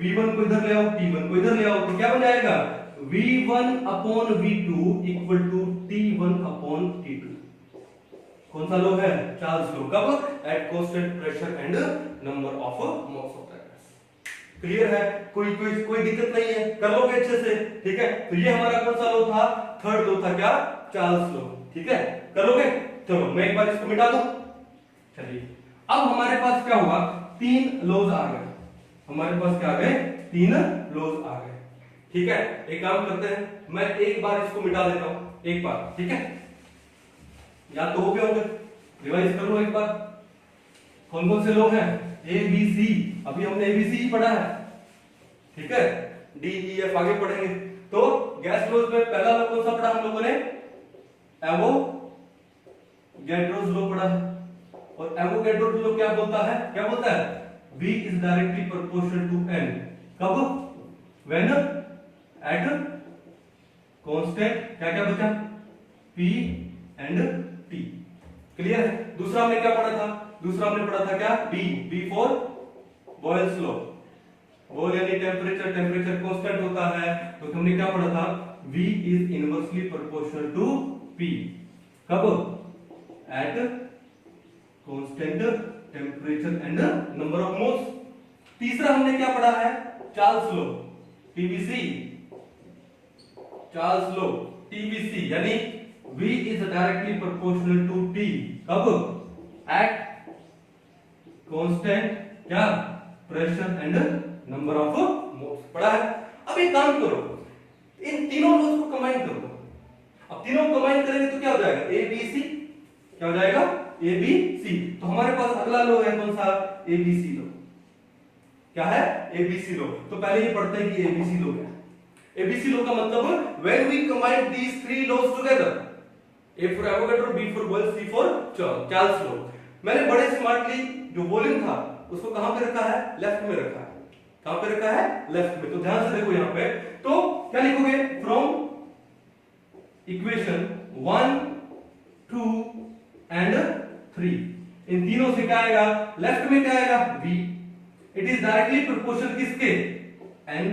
V1 को इधर ले आओ, T1 को इधर ले आओ, तो क्या बन जाएगा? V1 upon V2 equal to T1 upon T2। कौन सा लो है? चार्ल्स लो। कब? At constant pressure and number of moles of that gas. Clear है? कोई दिक्कत नहीं है, कर लोगे अच्छे से, ठीक है। तो ये हमारा कौन सा लो था? थर्ड लो था, क्या? चार्ल्स लो, ठीक है। करोगे? चलो मैं एक बार इसको मिटा दूं। चलिए अब हमारे पास क्या हुआ? तीन लॉज आ गए। हमारे पास क्या आ गए? तीन लॉज आ गए, ठीक है। एक काम करते हैं, मैं एक बार इसको मिटा देता हूं, एक बार, ठीक है। याद तो हो गए होंगे, रिवाइज कर लो एक बार। कौन कौन से लॉ हैं? ए बी सी, अभी हमने ए बी सी पढ़ा है, ठीक है। डी ई एफ आगे पढ़ेंगे। तो गैस लॉज में पहला लॉ कौन सा पढ़ा हम लोगों ने? एवोगैड्रोस लॉ पढ़ा है। और एवोगैड्रो लॉ क्या बोलता है? क्या बोलता है? V is directly proportional to N। कब? When at constant क्या क्या बचा? P and T। क्लियर है? दूसरा हमने क्या पढ़ा था? दूसरा हमने पढ़ा था क्या? B for Boyle's law। बोल यानी टेम्परेचर, टेम्परेचर कांस्टेंट होता है, तो हमने क्या पढ़ा था? V is inversely proportional to P। कब? At constant temperature and number of moles. तीसरा हमने क्या पढ़ा है? Charles law, TBC. Charles law, TBC, यानी V is directly proportional to T। कब? At constant क्या? Pressure and number of moles. पढ़ा है? अब एक काम करो, इन तीनों लॉज को कंबाइन करो। अब तीनों को कंबाइन करेंगे तो क्या हो जाएगा? A B C. क्या हो जाएगा? A B C. तो हमारे पास अगला लो है कौन सा? A B C law. क्या है? A B C law. तो पहले ये पढ़ते हैं कि ए बी सी लो क्या है। ए बी सी लो का मतलब when we combine these three laws together, A for Avogadro, B for Boyle, C for Charles law. मैंने बड़े स्मार्टली जो वॉल्यूम था उसको कहां पे रखा है? लेफ्ट में रखा है। कहां पे रखा है? लेफ्ट में। तो ध्यान से देखो यहां पे, तो क्या लिखोगे? फ्रॉम इक्वेशन 1 2 एंड 3, इन तीनों से क्या आएगा? लेफ्ट में क्या आएगा? v। It is directly proportional किसके? n।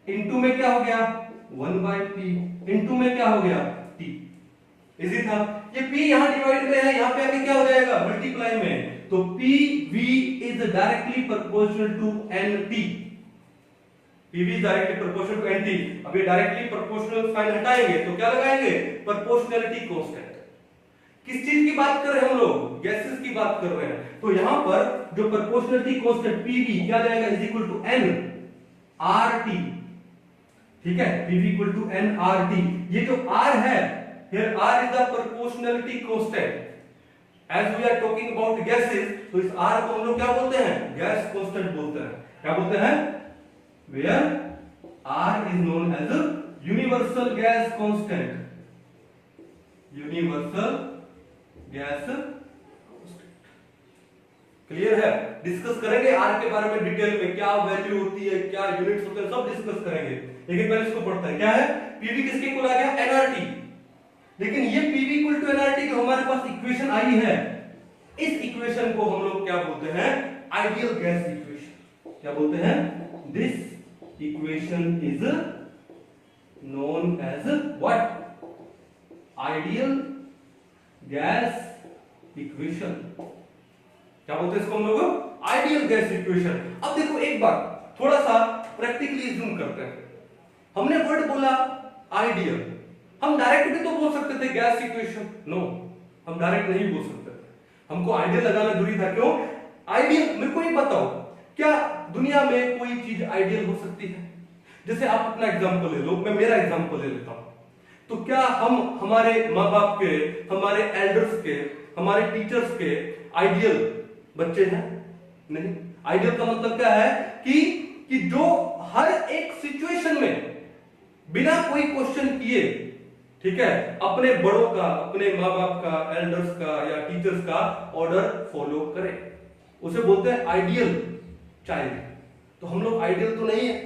इनटू में क्या हो गया? 1/p। इनटू में क्या हो गया? t। इजी था। ये p यहां डिवाइड में है, यहां पे आके क्या हो जाएगा? मल्टीप्लाई में। तो pv is directly proportional to nt। pv is directly proportional to nt। अब ये डायरेक्टली प्रोपोर्शनल साइन हटाएंगे तो क्या लगाएंगे? Proportionality constant. किस चीज की बात कर रहे हैं हम लोग? गैसेस की बात कर रहे हैं। तो यहां पर जो प्रोपोर्शनैलिटी कांस्टेंट Pv क्या जाएगा? Is equal to n RT, ठीक है। Pv equal to n RT। ये जो R है, here R is the proportionality constant। as we are talking about gases, तो इस R को हम लोग क्या बोलते हैं? गैस कांस्टेंट बोलते हैं। क्या बोलते हैं? where R is known as a universal gas constant। Universal gas constant. Clear है? डिस्कस करेंगे आर के बारे में डिटेल में, क्या वैल्यू होती है, क्या यूनिट्स होते हैं, सब डिस्कस करेंगे। लेकिन पहले इसको पढ़ते हैं। क्या है? पीवी किसके इक्वल आ गया? एनआरटी। लेकिन ये पीवी इक्वल टू एनआरटी की हमारे पास इक्वेशन आई है। इस इक्वेशन को हम लोग क्या बोलते हैं? Ideal gas equation. क्या बोलते हैं? This equation is known as what? Ideal gas equation. क्या बोलते हैं इसको हम लोग? Ideal gas equation. अब देखो एक बार थोड़ा सा प्रैक्टिकली जूम करते हैं। हमने वर्ड बोला आइडियल, हम डायरेक्ट भी तो बोल सकते थे गैस इक्वेशन। नो, हम डायरेक्ट नहीं बोल सकते थे, हमको आइडियल लगाना जरूरी था। क्यों आइडियल? मेरे को एक बताओ, क्या दुनिया में कोई चीज आइडियल हो सकती है? जैसे आप अपना एग्जांपल ले लो, मैं मेरा एग्जांपल ले लेता हूं। तो क्या हम हमारे माँ बाप के, हमारे एल्डर्स के, हमारे टीचर्स के आइडियल बच्चे हैं? नहीं। आइडियल का मतलब क्या है कि जो हर एक सिचुएशन में बिना कोई क्वेश्चन किए, ठीक है, अपने बड़ों का, अपने माँ बाप का, एल्डर्स का या टीचर्स का ऑर्डर फॉलो करे, उसे बोलते हैं आइडियल चाइल्ड। तो हम लोग आइडियल तो नहीं है,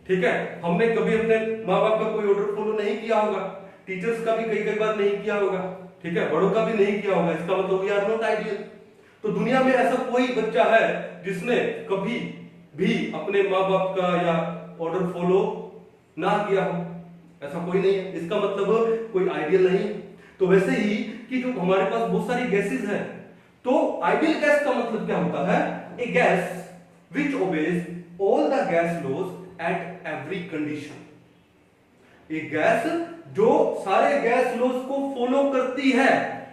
ठीक है। हमने कभी अपने माँ बाप का कोई ऑर्डर फॉलो नहीं किया होगा, टीचर्स का भी कई बार नहीं किया होगा, ठीक है, बड़ों का भी नहीं किया होगा। इसका मतलब वी आर नॉट आइडियल। तो दुनिया में ऐसा कोई बच्चा है जिसने कभी भी अपने माँ बाप का या ऑर्डर फॉलो ना किया हो? ऐसा कोई नहीं है, इसका मतलब कोई आइडियल नहीं है। तो वैसे ही कि जो हमारे पास बहुत सारी गैसेस हैं, तो आइडियल गैस का मतलब क्या होता है? A gas which obeys all the gas laws at every condition. एक गैस जो सारे गैस लॉज को फॉलो करती है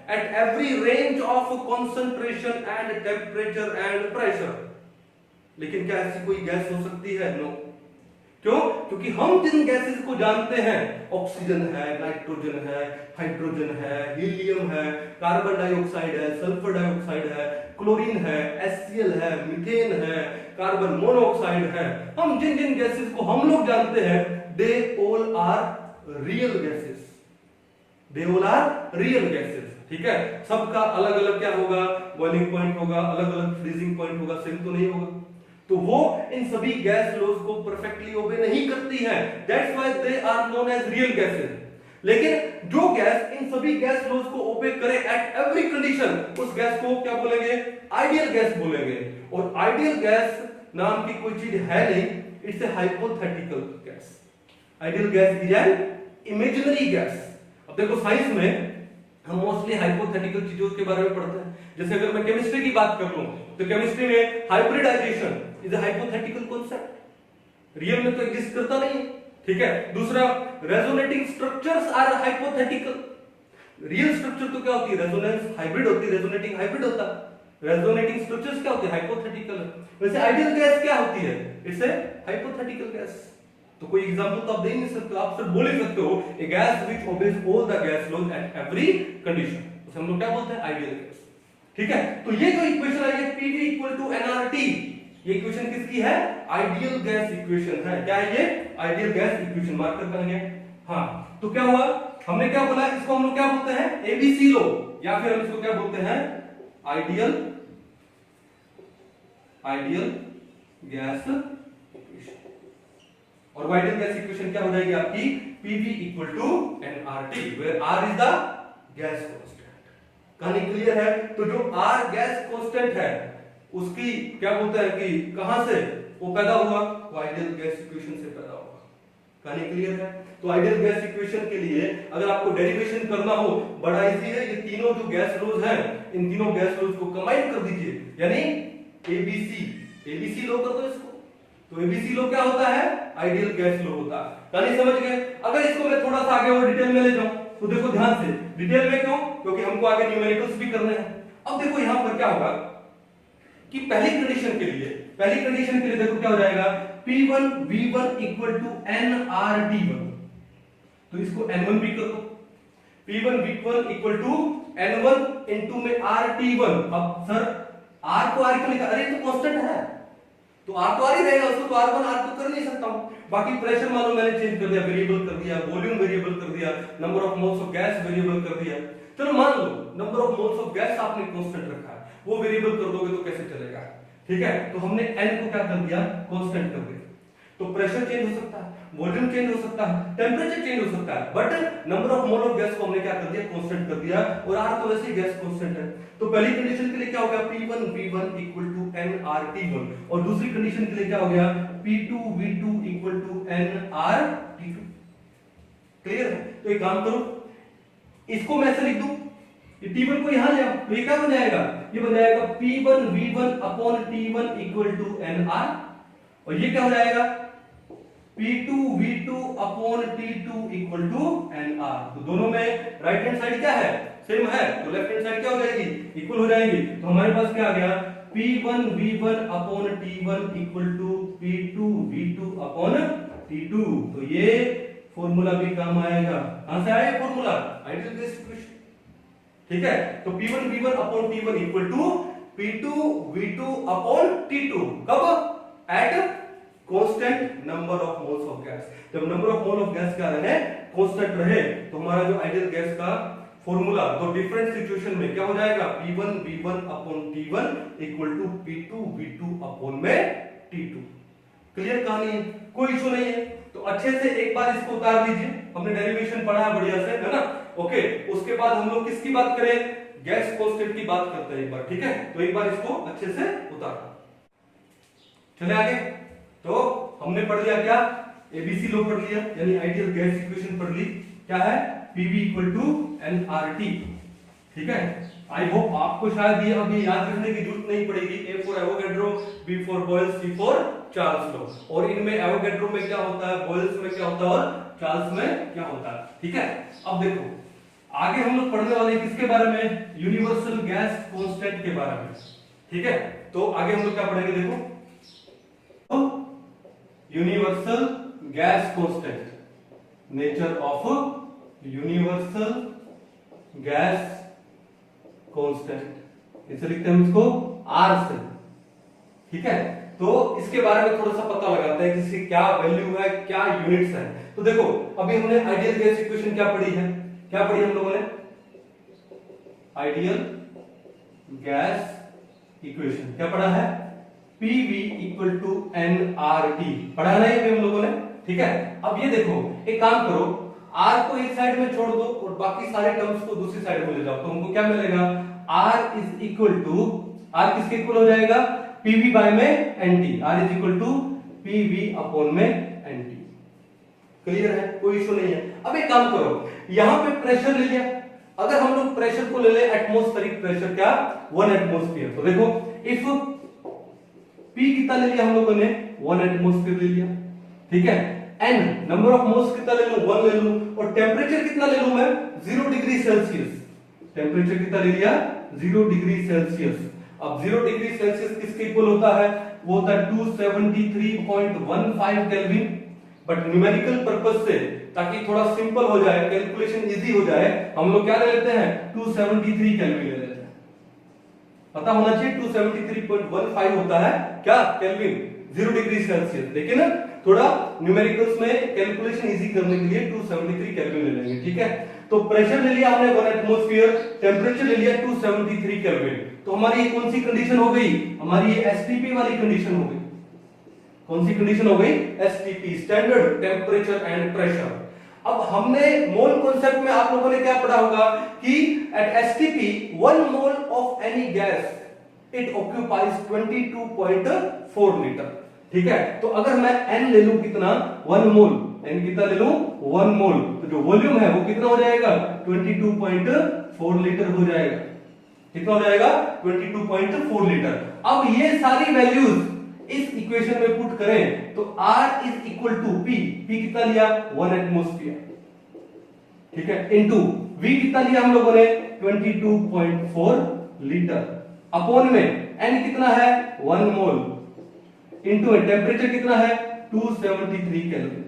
at every range of concentration and temperature and pressure. लेकिन क्या ऐसी कोई गैस हो सकती है? नो। क्यों? क्योंकि हम जिन गैसेस को जानते हैं, ऑक्सीजन है, नाइट्रोजन है, हाइड्रोजन है, हीलियम है, कार्बन डाइऑक्साइड है, सल्फर डाइऑक्साइड है, क्लोरीन है, HCl है, मीथेन है, कार्बन मोनोऑक्साइड है, हम जिन जिन गैसेस को हम लोग जानते हैं, they all are real gases. They all are real gases. ठीक है, सबका अलग अलग क्या होगा? बॉइलिंग पॉइंट होगा, अलग अलग फ्रीजिंग पॉइंट होगा, सेम तो नहीं होगा। तो वो इन सभी गैस लॉज को परफेक्टली ओबे नहीं करती है, that's why they are known as real gases. लेकिन जो गैस इन सभी गैस लॉज को ओबे करे एट एवरी कंडीशन, उस गैस को क्या बोलेंगे? आइडियल गैस बोलेंगे। और आइडियल गैस नाम की कोई चीज है नहीं, it's a hypothetical gas. Ideal gas is an imaginary gas. अब देखो साइंस में हम मोस्टली हाइपोथेटिकल चीजों के बारे में पढ़ते हैं। जैसे अगर मैं केमिस्ट्री की बात कर लूं, तो केमिस्ट्री में hybridisation is a hypothetical concept, real में तो एग्जिस्ट करता नहीं है। ठीक है, दूसरा resonating structures are hypothetical. Real structure तो क्या होती है? रेजोनेंस हाइब्रिड होती है, रेजोनेटिंग हाइब्रिड होता है। रेजोनेटिंग स्ट्रक्चर्स क्या होते हैं? हाइपोथेटिकल। वैसे आइडियल गैस क्या होती है? It's a hypothetical gas. तो कोई एग्जांपल तो आप दे नहीं सकते, आप सिर्फ बोल ही सकते हो a gas which obeys all the gas laws at every condition, उसे हम लोग क्या बोलते हैं? Ideal gas. ठीक है, तो ये जो इक्वेशन आई है PV इक्वल टू nRT, ये इक्वेशन किसकी है? आइडियल गैस इक्वेशन है। क्या है ये? Ideal gas equation. मार्कर करेंगे। हाँ, तो क्या हुआ? हमने क्या बोला? इसको हम लोग क्या बोलते हैं? ABC लो, या फिर हम इसको क्या बोलते हैं? Ideal gas equation. और आइडियल गैस इक्वेशन क्या हो जाएगी आपकी? PV equal to nRT, where R is the gas constant. कहानी क्लियर है? तो जो R गैस कांस्टेंट है, उसकी क्या बोलते हैं कि कहां से वो पैदा हुआ? वो आइडियल गैस इक्वेशन से पैदा हुआ। कहानी क्लियर है? तो आइडियल गैस इक्वेशन के लिए अगर आपको डेरिवेशन करना हो, बड़ा इजी है। ये तीनों जो गैस लॉज हैं, इन तीनों गैस लॉज को कंबाइन कर दीजिए, यानी ABC लो कर दो इसको। तो ABC लो क्या होता है? आइडियल गैस लो होता है। कहानी समझ गए? अगर इसको मैं थोड़ा सा आगे और डिटेल में ले जाऊं, तो देखो ध्यान से, डिटेल में क्यों? क्योंकि हमको आगे न्यूमेरिकल्स भी करने हैं। अब देखो यहां पर क्या होगा कि पहली कंडीशन के लिए देखो क्या हो जाएगा? P1 V1 equal to nRT1। तो इसको N1 भी कर दो। P1 V1 equal to N1 into में RT1। अब सर R को R क्यों लिखा? अरे तो कांस्टेंट है, तो R तो R ही रहेगा, उसको तो R1 R2 कर नहीं सकता हूं। बाकी प्रेशर मान लो मैंने चेंज कर दिया, वेरिएबल कर दिया, वॉल्यूम वेरिएबल कर दिया, number of moles of gas variable कर दिया। चलो मान लो number of moles of gas आपने कांस्टेंट रखा है, वो वेरिएबल कर दोगे तो कैसे चलेगा? ठीक है, तो हमने n को क्या कर दिया? कांस्टेंट कर दिया। तो प्रेशर चेंज हो सकता है, वॉल्यूम चेंज हो सकता है, टेंपरेचर चेंज हो सकता है, but number of mole of gas को हमने क्या कर दिया? कांस्टेंट कर दिया। और R तो वैसे ही गैस कांस्टेंट है। तो पहली कंडीशन के लिए क्या हो गया? P1 V1 equal to nRT1। और दूसरी कंडीशन के लिए क्या हो गया? P2 V2 equal to nRT2। Clear है? तो एक काम करो, इसको मैं ऐसे लिख दूं, ये T1 को यहां ले आओ, तो ये क्या बन जाएगा? ये बन जाएगा P1 V1 upon T1 equal to nR। और ये क्या हो जाएगा? P2 V2 upon T2 equal to nR। तो दोनों में राइट हैंड साइड क्या है? सेम है, तो लेफ्ट हैंड साइड क्या हो जाएगी? इक्वल हो जाएगी। तो हमारे पास क्या आ गया? P1 V1 upon T1 equal to P2 V2 upon T2। तो ये फॉर्मूला भी काम आएगा। कहां से आया फॉर्मूला? Ideal gas equation. ठीक है, तो P1 V1 upon T1 equal to P2 V2 upon T2। कब? At constant number of moles of gas. जब number of mole of gas क्या रहे? कांस्टेंट रहे, तो हमारा जो आइडियल गैस का फॉर्मूला तो डिफरेंट सिचुएशन में क्या हो जाएगा? P1 V1 upon T1 equal to P2 V2 upon में T2। क्लियर कहानी है? कोई इशू नहीं है। तो अच्छे से एक बार इसको उतार दीजिए, हमने डेरिवेशन पढ़ा है बढ़िया से, है ना? ओके, उसके बाद हम लोग किसकी बात करें? गैस कांस्टेंट की बात करते हैं एक बार। ठीक है, तो एक बार इसको अच्छे से उतार। चले आगे। तो हमने पढ़ लिया क्या? एबीसी लो पढ़ लिया, यानी आइडियल गैस इक्वेशन पढ़ ली, क्या है पीवी इक्वल टू एनआरटी। ठीक है, आई होप आपको शायद ये अभी याद रखने की जरूरत नहीं पड़ेगी। A for Avogadro, B for Boyle's, C for Charles law. और इनमें एवोगैड्रो में क्या होता है, बॉयल्स में क्या होता है और चार्ल्स में क्या होता है। ठीक है, अब देखो आगे हम लोग पढ़ने वाले किसके बारे में, यूनिवर्सल गैस कांस्टेंट के बारे में। ठीक है, तो आगे हम लोग क्या पढ़ेंगे, देखो universal gas constant, nature of universal gas constant, इसे लिखते हैं हम इसको आर से। ठीक है, तो इसके बारे में थोड़ा सा पता लगाते हैं कि इसकी क्या वैल्यू है, क्या यूनिट्स है। तो देखो अभी हमने आइडियल गैस इक्वेशन क्या पढ़ी है, क्या पढ़ी हम लोगों ने, आइडियल गैस इक्वेशन क्या पढ़ा है, PV इक्वल टू nRT पढ़ा है ना ये हम लोगों ने। ठीक है, अब ये देखो एक काम करो, R को एक साइड में छोड़ दो और बाकी सारे टर्म्स को दूसरी साइड में ले जाओ, तो हमको क्या मिलेगा, R is equal to, R किसके इक्वल हो जाएगा, PV बाय में NT, R is equal to PV upon में NT। क्लियर है, कोई इशू नहीं है। अब एक काम करो, यहां पे प्रेशर ले लिया, अगर हम लोग प्रेशर को ले ले एटमॉस्फेरिक प्रेशर, क्या 1 एटमॉस्फेयर, तो देखो इफ P कितना ले लिया हम लोगों ने, 1 एटमॉस्फेयर ले लिया। ठीक है, N नंबर ऑफ मोल्स कितना ले लूं, 1 ले लूं, और टेम्परेचर कितना ले लूं मैं, 0 डिग्री सेल्सियस। टेम्परेचर कितना ले लिया, 0 डिग्री सेल्सियस। अब 0 डिग्री सेल्सियस किसके इक्वल होता है, वो होता है 273.15 केल्विन। बट न्यूमेरिकल पर्पस से, ताकि थोड़ा सिंपल हो जाए, कैलकुलेशन इजी हो जाए, हम लोग क्या ले लेते हैं, 273 केल्विन ले लेते हैं। पता होना चाहिए 273.15 होता है क्या केल्विन, 0 डिग्री सेल्सियस। लेकिन थोड़ा न्यूमेरिकल्स में कैलकुलेशन इजी करने के लिए 273 केल्विन ले लेंगे। ठीक है, तो प्रेशर ले लिया हमने 1 एटमॉस्फेयर, टेम्परेचर ले लिया 273 केल्विन। तो हमारी ये कौन सी कंडीशन हो गई, हमारी ये एसटीपी वाली कंडीशन हो गई। कौन सी कंडीशन हो गई, STP, standard temperature and pressure. अब हमने मोल कॉन्सेप्ट में आप लोगों ने क्या पढ़ा होगा कि at STP 1 mole of any gas it occupies 22.4 litre. ठीक है, तो अगर मैं n ले लूं कितना, 1 मोल, n कितना ले लूं, 1 मोल, तो जो वॉल्यूम है वो कितना हो जाएगा, 22.4 लीटर हो जाएगा। कितना हो जाएगा, 22.4 लीटर। अब ये सारी वैल्यूज इस इक्वेशन में पुट करें तो R is equal to P, P कितना लिया, 1 एटमॉस्फेयर। ठीक है, इनटू V कितना लिया हम लोगों ने, 22.4 लीटर, अपॉन में N कितना है, 1 मोल, इनटू टेम्परेचर कितना है, 273 केल्विन।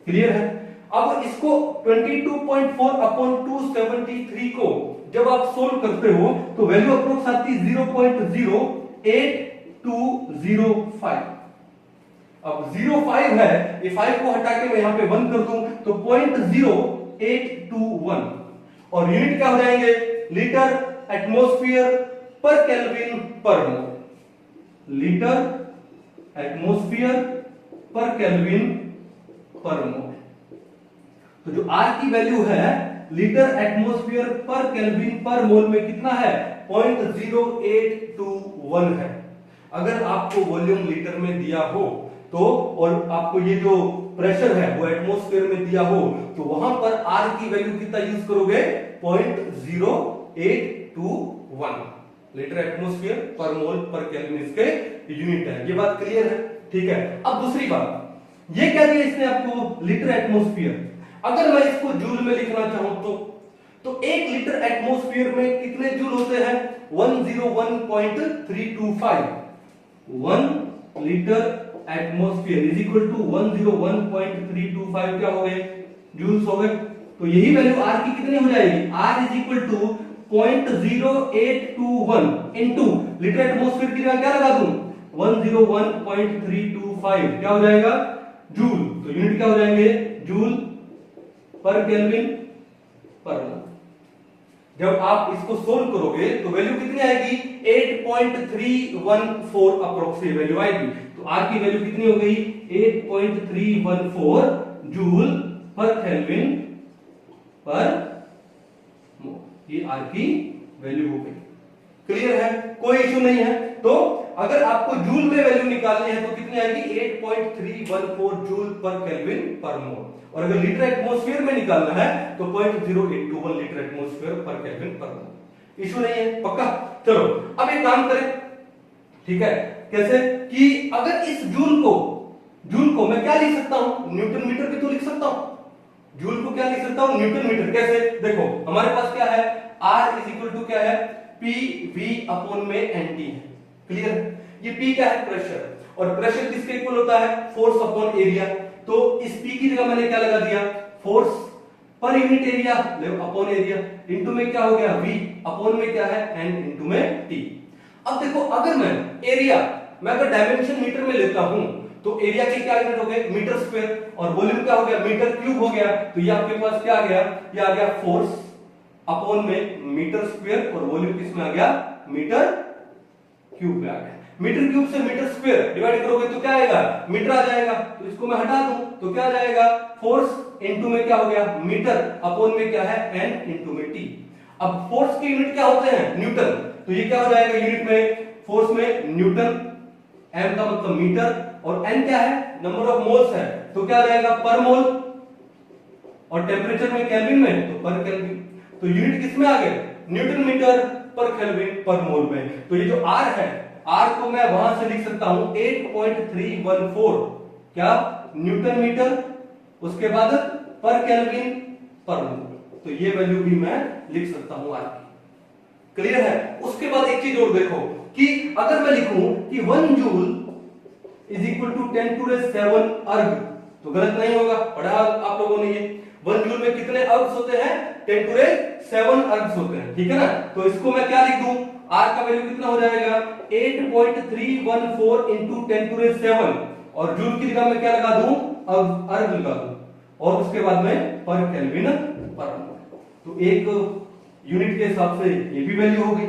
क्लियर है। अब इसको 22.4 अपॉन 273 को जब आप सोल्व करते हो तो वैल्यू अप्रोक्स आती है 0.08205। अब 05 है, ये 5 को हटा के मैं यहां पे 1 कर दूं तो 0.0821, और यूनिट क्या हो जाएंगे, लीटर एटमॉस्फेयर पर केल्विन पर मोल। लीटर एटमॉस्फेयर पर केल्विन पर मोल। तो जो R की वैल्यू है लीटर एटमॉस्फेयर पर केल्विन पर मोल में कितना है, 0.0821 है। अगर आपको वॉल्यूम लीटर में दिया हो तो, और आपको ये जो प्रेशर है वो एटमॉस्फेयर में दिया हो, तो वहां पर R की वैल्यू कितना यूज करोगे, 0.0821 लीटर एटमॉस्फेयर पर मोल पर केल्विन इसके यूनिट है। ये बात क्लियर है। ठीक है, अब दूसरी बात, ये क्या दिया इसने आपको, लीटर एटमॉस्फेयर। अगर मैं इसको जूल में लिखना चाहूं तो 1 लीटर एटमॉस्फेयर में कितने जूल होते हैं, 101.325। 1 litre atmosphere is equal to 101.325 क्या हो गए, जूल्स हो गए। तो यही वैल्यू R की कितनी हो जाएगी, R is equal to 0.0821 into litre atmosphere की जगह क्या लगा दूं, 101.325 क्या हो जाएगा, जूल। तो यूनिट क्या हो जाएंगे, जूल पर केल्विन पर मोल। जब आप इसको सोल्व करोगे तो वैल्यू कितनी आएगी, 8.314 अप्रोक्सीमेट वैल्यू आएगी। तो R की वैल्यू कितनी हो गई, 8.314 जूल पर केल्विन पर मोल। ये R की वैल्यू हो गई। क्लियर है, कोई इशू नहीं है। तो अगर आपको जूल में वैल्यू निकालनी है तो कितनी आएगी 8.314 जूल पर केल्विन पर मोल, और अगर लीटर एटमॉस्फेयर में निकालना है तो 0.0821 लीटर एटमॉस्फेयर पर केल्विन पर मोल। इशू नहीं है, पक्का। चलो अब एक काम करें, ठीक है, कैसे कि अगर इस जूल को मैं क्या लिख सकता हूं, न्यूटन मीटर भी तो लिख सकता हूं। जूल को क्या लिख सकता हूं, न्यूटन मीटर। कैसे, देखो हमारे पास क्या है, R इज इक्वल टू क्या है, PV अपॉन में NT है। क्लियर, ये P क्या है, प्रेशर, और प्रेशर किसके इक्वल होता है, फोर्स अपॉन एरिया। तो इस P की जगह मैंने क्या लगा दिया, force per unit area upon area, into में क्या हो गया V, अपॉन में क्या है N, इनटू में T। अब देखो अगर मैं अगर डायमेंशन मीटर में लेता हूं तो एरिया के क्या यूनिट हो गए, मीटर स्क्वायर, और वॉल्यूम क्या हो गया, मीटर क्यूब हो गया। तो ये आपके पास क्या आ गया, ये आ गया फोर्स अपॉन में मीटर स्क्वायर, और वॉल्यूम किसमें आ गया, मीटर क्यूब में आ गया। मीटर क्यूब से मीटर स्क्वायर डिवाइड करोगे तो क्या आएगा, मीटर आ जाएगा। तो इसको मैं हटा दूं तो क्या आ जाएगा, फोर्स इनटू में क्या हो गया, मीटर अपॉन में क्या है, N इनटू में T। अब फोर्स के यूनिट क्या होते हैं, न्यूटन, तो ये क्या हो जाएगा यूनिट में, फोर्स में न्यूटन, M का मतलब मीटर, और N क्या है, नंबर ऑफ मोल्स है, तो क्या आ जाएगा पर मोल, और टेम्परेचर में केल्विन में तो पर केल्विन। तो यूनिट किसमें आ गए, न्यूटन मीटर पर केल्विन पर मोल में। तो ये जो R है, R को मैं वहां से लिख सकता हूं 8.314 क्या, न्यूटन मीटर, उसके बाद पर केल्विन पर मोल। तो ये वैल्यू भी मैं लिख सकता हूं R की। क्लियर है। उसके बाद एक चीज और देखो कि अगर मैं लिखूं कि 1 जूल इज इक्वल टू 10⁻⁷ अर्ग, तो गलत नहीं होगा, पढ़ा आप लोगों ने ये। 1 जूल में कितने अर्ग्स होते हैं, 10⁻⁷ अर्ग्स होते हैं, ठीक है ना। तो इसको मैं क्या लिख दूं, R का वैल्यू कितना हो जाएगा, 8.314 इंटू 10⁻⁷, और जूल की जगह में क्या लगा दूं, अर्ग लगा दूं, और उसके बाद में पर केल्विन पर मोल। तो एक यूनिट के हिसाब से ये भी वैल्यू होगी,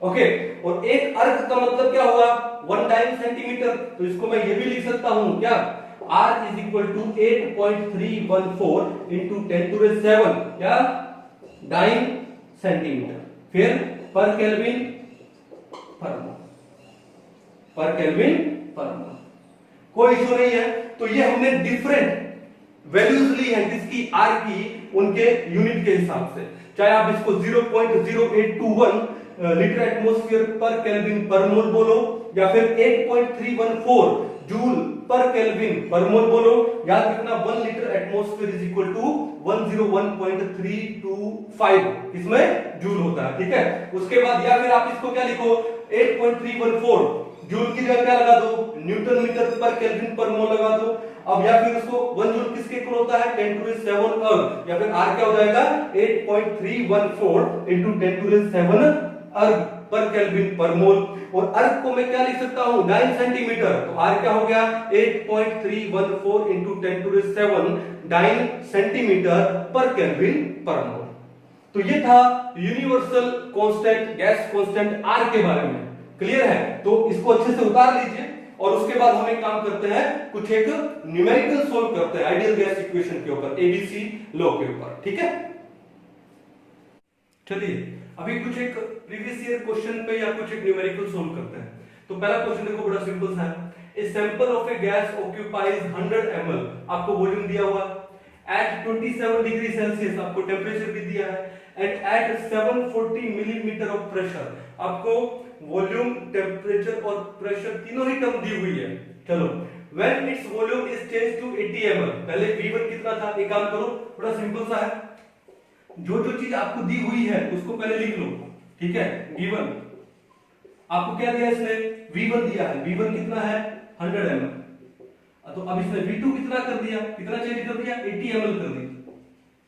ओके। और एक अर्ग का मतलब क्या हुआ, 1 डाइन सेंटीमीटर। तो इसको मैं ये भी लिख सकता हूं क्या, R is equal to 8.314 into 10⁻⁷ क्या, डाइन सेंटीमीटर, फिर पर केल्विन पर मोल, पर केल्विन पर मोल। कोई इशू नहीं है। तो ये हमने डिफरेंट वैल्यूज ली है किसकी, R की, उनके यूनिट के हिसाब से। चाहे आप इसको 0.0821 लीटर एटमॉस्फेयर पर केल्विन पर मोल बोलो, या फिर 8.314 जूल पर केल्विन पर मोल बोलो। याद रखना 1 litre atmosphere is equal to 101.325 इसमें जूल होता है, ठीक है। उसके बाद या फिर आप इसको क्या लिखो, 8.314 जूल की जगह क्या लगा दो, न्यूटन मीटर पर केल्विन पर मोल लगा दो। अब या फिर उसको 1 जूल किसके इक्वल होता है, 10⁻⁷ अर्ग, या फिर R क्या हो जाएगा 8.314 इंटू 10⁻⁷ अर्ग पर केल्विन पर मोल। और अर्ग को मैं क्या लिख सकता हूं, 9 सेंटीमीटर। तो R क्या हो गया 8.314 इंटू 10⁻⁷ 9 सेंटीमीटर पर केल्विन पर मोल। तो ये था universal constant, gas constant R के बारे में। क्लियर है। तो इसको अच्छे से उतार लीजिए, और उसके बाद हम एक काम करते हैं, कुछ एक न्यूमेरिकल सोल्व करते हैं आइडियल गैस इक्वेशन के ऊपर, एबीसी लॉ के ऊपर, ठीक है। चलिए अभी कुछ एक प्रीवियस ईयर क्वेश्चन पे या कुछ एक न्यूमेरिकल सोल्व करते हैं। तो पहला क्वेश्चन देखो, बड़ा सिंपल सा है। A sample of a gas occupies 100 ml, आपको वॉल्यूम दिया हुआ एट 27 डिग्री सेल्सियस, आपको टेम्परेचर भी दिया है, and at 740 millimetre of pressure, आपको वॉल्यूम, टेम्परेचर और प्रेशर तीनों ही टर्म दी हुई है। चलो, when it's volume is change to 80 ml, पहले V1 कितना था, एक काम करो, थोड़ा सिंपल सा है, जो जो चीज आपको दी हुई है उसको पहले लिख लो, ठीक है। V1 आपको क्या दिया, इसने V1 दिया है, V1 कितना है 100 ml, तो अब इसने V2 कितना कर दिया, कितना चेंज कर दिया, 80 ml कर दिया,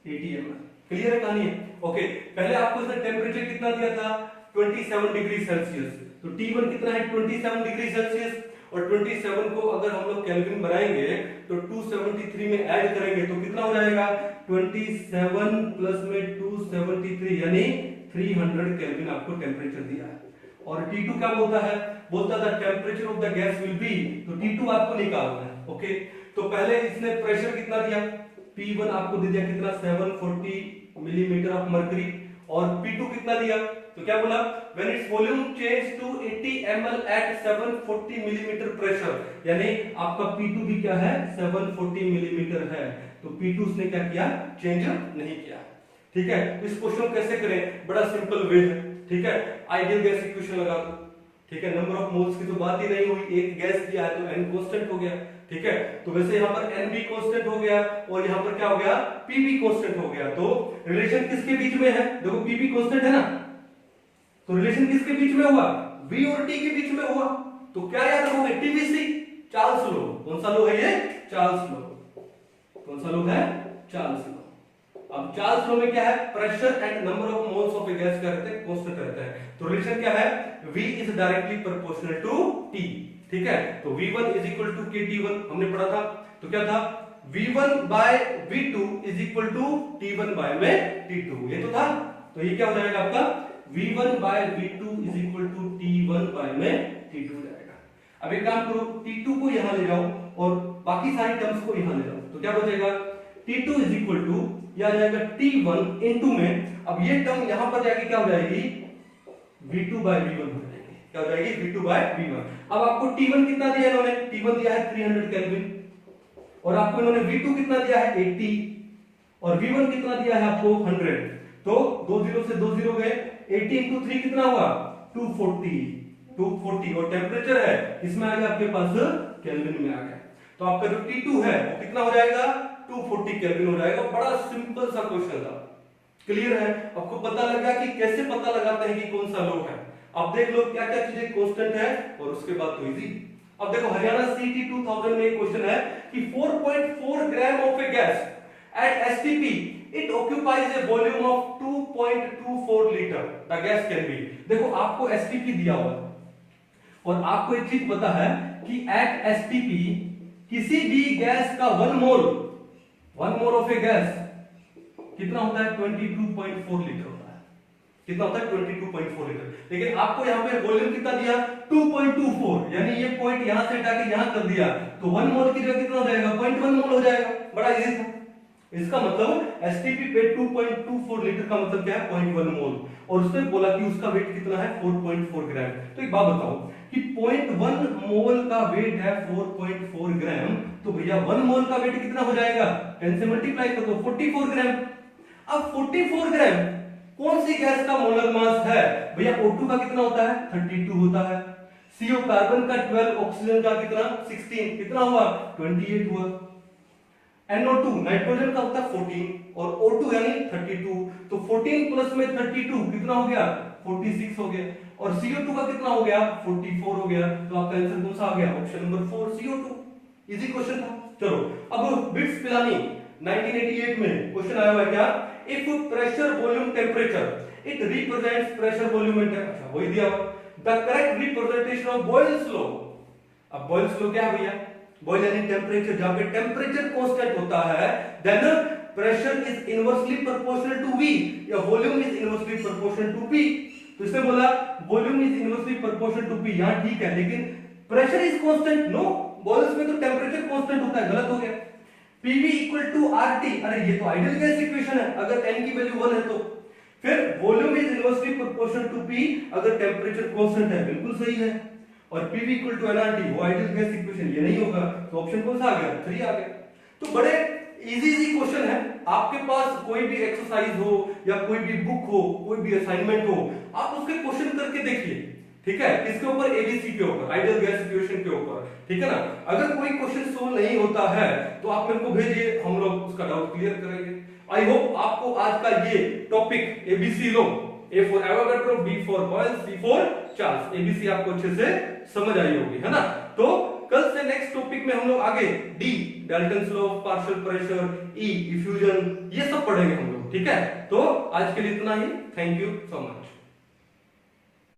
80 ml। क्लियर है कहानी, ओके। पहले आपको इसने टेम्परेचर कितना दिया था 27 डिग्री सेल्सियस, तो T1 कितना है 27 डिग्री सेल्सियस, और 27 को अगर हम लोग केल्विन बनाएंगे तो 273 में ऐड करेंगे तो कितना हो जाएगा 27 प्लस में 273 यानी 300 केल्विन आपको टेम्परेचर दिया है। और T2 क्या बोलता था temperature of the gas will be, तो T2 आपको निकालना है, ओके। तो पहले इसने प्रेशर कितना दिया, P1 आपको दे दिया कितना 740 मिलीमीटर ऑफ मर्करी, और P2 कितना दिया तो क्या बोला, when it's volume change to 80 ml at 740 millimetre pressure, यानी आपका P2 भी क्या है 740 मिलीमीटर है, तो P2 उसने क्या किया, चेंज नहीं किया। ठीक है, इस क्वेश्चन कैसे करें, बड़ा सिंपल वे है। ठीक है, आइडियल गैस इक्वेशन लगा दो। ठीक है, नंबर ऑफ मोल्स की तो बात ही नहीं हुई, एक गैस दिया है तो n कांस्टेंट हो गया। ठीक है, तो वैसे यहाँ पर n भी कांस्टेंट हो गया और यहाँ पर क्या हो गया, p भी कांस्टेंट हो गया। तो रिलेशन किसके बीच में है, देखो p भी कांस्टेंट है ना, तो रिलेशन किसके बीच में हुआ, v और t के बीच में हुआ। तो क्या याद रखोगे, TVC, चार्ल्स लॉ। कौन सा लॉ है ये, चार्ल्स लॉ। कौन सा लॉ है, चार्ल्स लॉ। अब चार्ल्स लॉ में क्या है, pressure and number of moles of a gas क्या रहते हैं, कांस्टेंट रहते हैं। तो रिलेशन क्या है, V is directly proportional to T। ठीक है, तो V1 is equal to KT1 हमने पढ़ा था, तो क्या था, V1 by V2 is equal to T1 by में T2, ये तो था। तो ये क्या हो जाएगा आपका, V1 by V2 is equal to T1 by में T2 हो जाएगा। अब एक काम करो, T2 को यहां ले जाओ और बाकी सारी टर्म्स को यहां ले जाओ, तो क्या बचेगा, T2 इज इक्वल टू या जाएगा T1 इनटू में, अब ये टर्म यहां पर जाके क्या हो जाएगी, V2 बाय V1 हो जाएगी। क्या हो जाएगी, V2 बाय V1। अब आपको T1 कितना दिया इन्होंने, T1 दिया है 300 केल्विन, और आपको इन्होंने V2 कितना दिया है 80, और V1 कितना दिया है आपको 100। तो 2 0 से 2 0 गए, 80 इंटू 3 कितना हुआ 240, और टेम्परेचर है इसमें आ गया आपके पास केल्विन में आ गया। तो आपका जो T2 है वो कितना हो जाएगा, 240 केल्विन हो जाएगा। बड़ा सिंपल सा क्वेश्चन था, क्लियर है। आपको पता लगा कि कैसे पता लगाते हैं कि कौन सा लॉ है। अब देख लो क्या क्या चीजें कांस्टेंट है, और उसके बाद तो इजी। अब देखो हरियाणा CET 2000 में एक क्वेश्चन है कि 4.4 gram of a gas at STP it occupies A volume of 2.24 litre, the gas can be. देखो आपको STP दिया हुआ है और आपको एक चीज पता है कि एट STP किसी भी गैस का 1 मोल ऑफ ए गैस कितना होता है, 22.4 लीटर होता है। कितना होता है, 22.4 लीटर। लेकिन आपको यहाँ पे वॉल्यूम कितना दिया, 2.24, यानी ये पॉइंट यहां से हटा के यहां कर दिया, तो 1 मोल की जगह कितना हो जाएगा, 0.1 मोल हो जाएगा। बड़ा इजी था। इसका मतलब STP पे 2.24 लीटर का मतलब क्या है, 0.1 मोल, और उसने बोला कि उसका वेट कितना है 4.4 ग्राम। तो एक बात बताओ कि 0.1 मोल का वेट है 4.4 ग्राम, तो भैया 1 मोल का वेट कितना हो जाएगा, 10 से मल्टीप्लाई कर दो, 44 ग्राम। अब 44 ग्राम कौन सी गैस का मोलर मास है, भैया O2 का कितना होता है, 32 होता है, CO कार्बन का 12, ऑक्सीजन का कितना 16, कितना हुआ 28 हुआ, NO2 नाइट्रोजन का होता है 14 और O2 यानी 32, तो 14 प्लस में 32 कितना हो गया 46 हो गया, और CO2 का कितना हो गया 44 हो गया। तो आपका आंसर कौन सा आ गया, option number 4 CO2। Easy question था। चलो अब बिट्स पिलानी 1988 में क्वेश्चन आया हुआ है क्या, if pressure volume temperature it represents pressure volume and temperature, वही दिया हुआ, the correct representation of Boyle's law. अब बॉयल्स लॉ क्या है भैया, बॉयल यानी टेम्परेचर, जहां पे टेम्परेचर कांस्टेंट होता है then pressure is inversely proportional to V या volume is inversely proportional to P। तो इसने बोला volume is inversely proportional to P, यहां ठीक है, लेकिन pressure is constant, no, Boyle's में तो टेम्परेचर कांस्टेंट होता है, गलत हो गया। PV इक्वल टू RT, अरे ये तो आइडियल गैस इक्वेशन है, अगर n की वैल्यू 1 है तो। फिर volume is inversely proportional to P अगर टेम्परेचर कांस्टेंट है, बिल्कुल सही है। और PV इक्वल टू nRT, वो आइडियल गैस इक्वेशन, ये नहीं होगा, तो ऑप्शन कौन सा आ गया, 3 आ गया। तो बड़े इजी क्वेश्चन है। आपके पास कोई भी एक्सरसाइज हो या कोई भी बुक हो, कोई भी असाइनमेंट हो, आप उसके क्वेश्चन करके देखिए, ठीक है, किसके ऊपर, ABC के ऊपर, आइडियल गैस इक्वेशन के ऊपर, ठीक है ना। अगर कोई क्वेश्चन सोल्व नहीं होता है तो आप मेरे को भेजिए, हम लोग उसका डाउट क्लियर करेंगे। आई होप आपको आज का ये टॉपिक ABC लो, A for Avogadro, B for Boyle, C for Charles, ABC आपको अच्छे से समझ आई होगी, है ना। तो कल से नेक्स्ट टॉपिक में हम लोग आगे D Dalton's law of partial pressure, E effusion, ये सब पढ़ेंगे हम लोग, ठीक है। तो आज के लिए इतना ही, थैंक यू सो मच।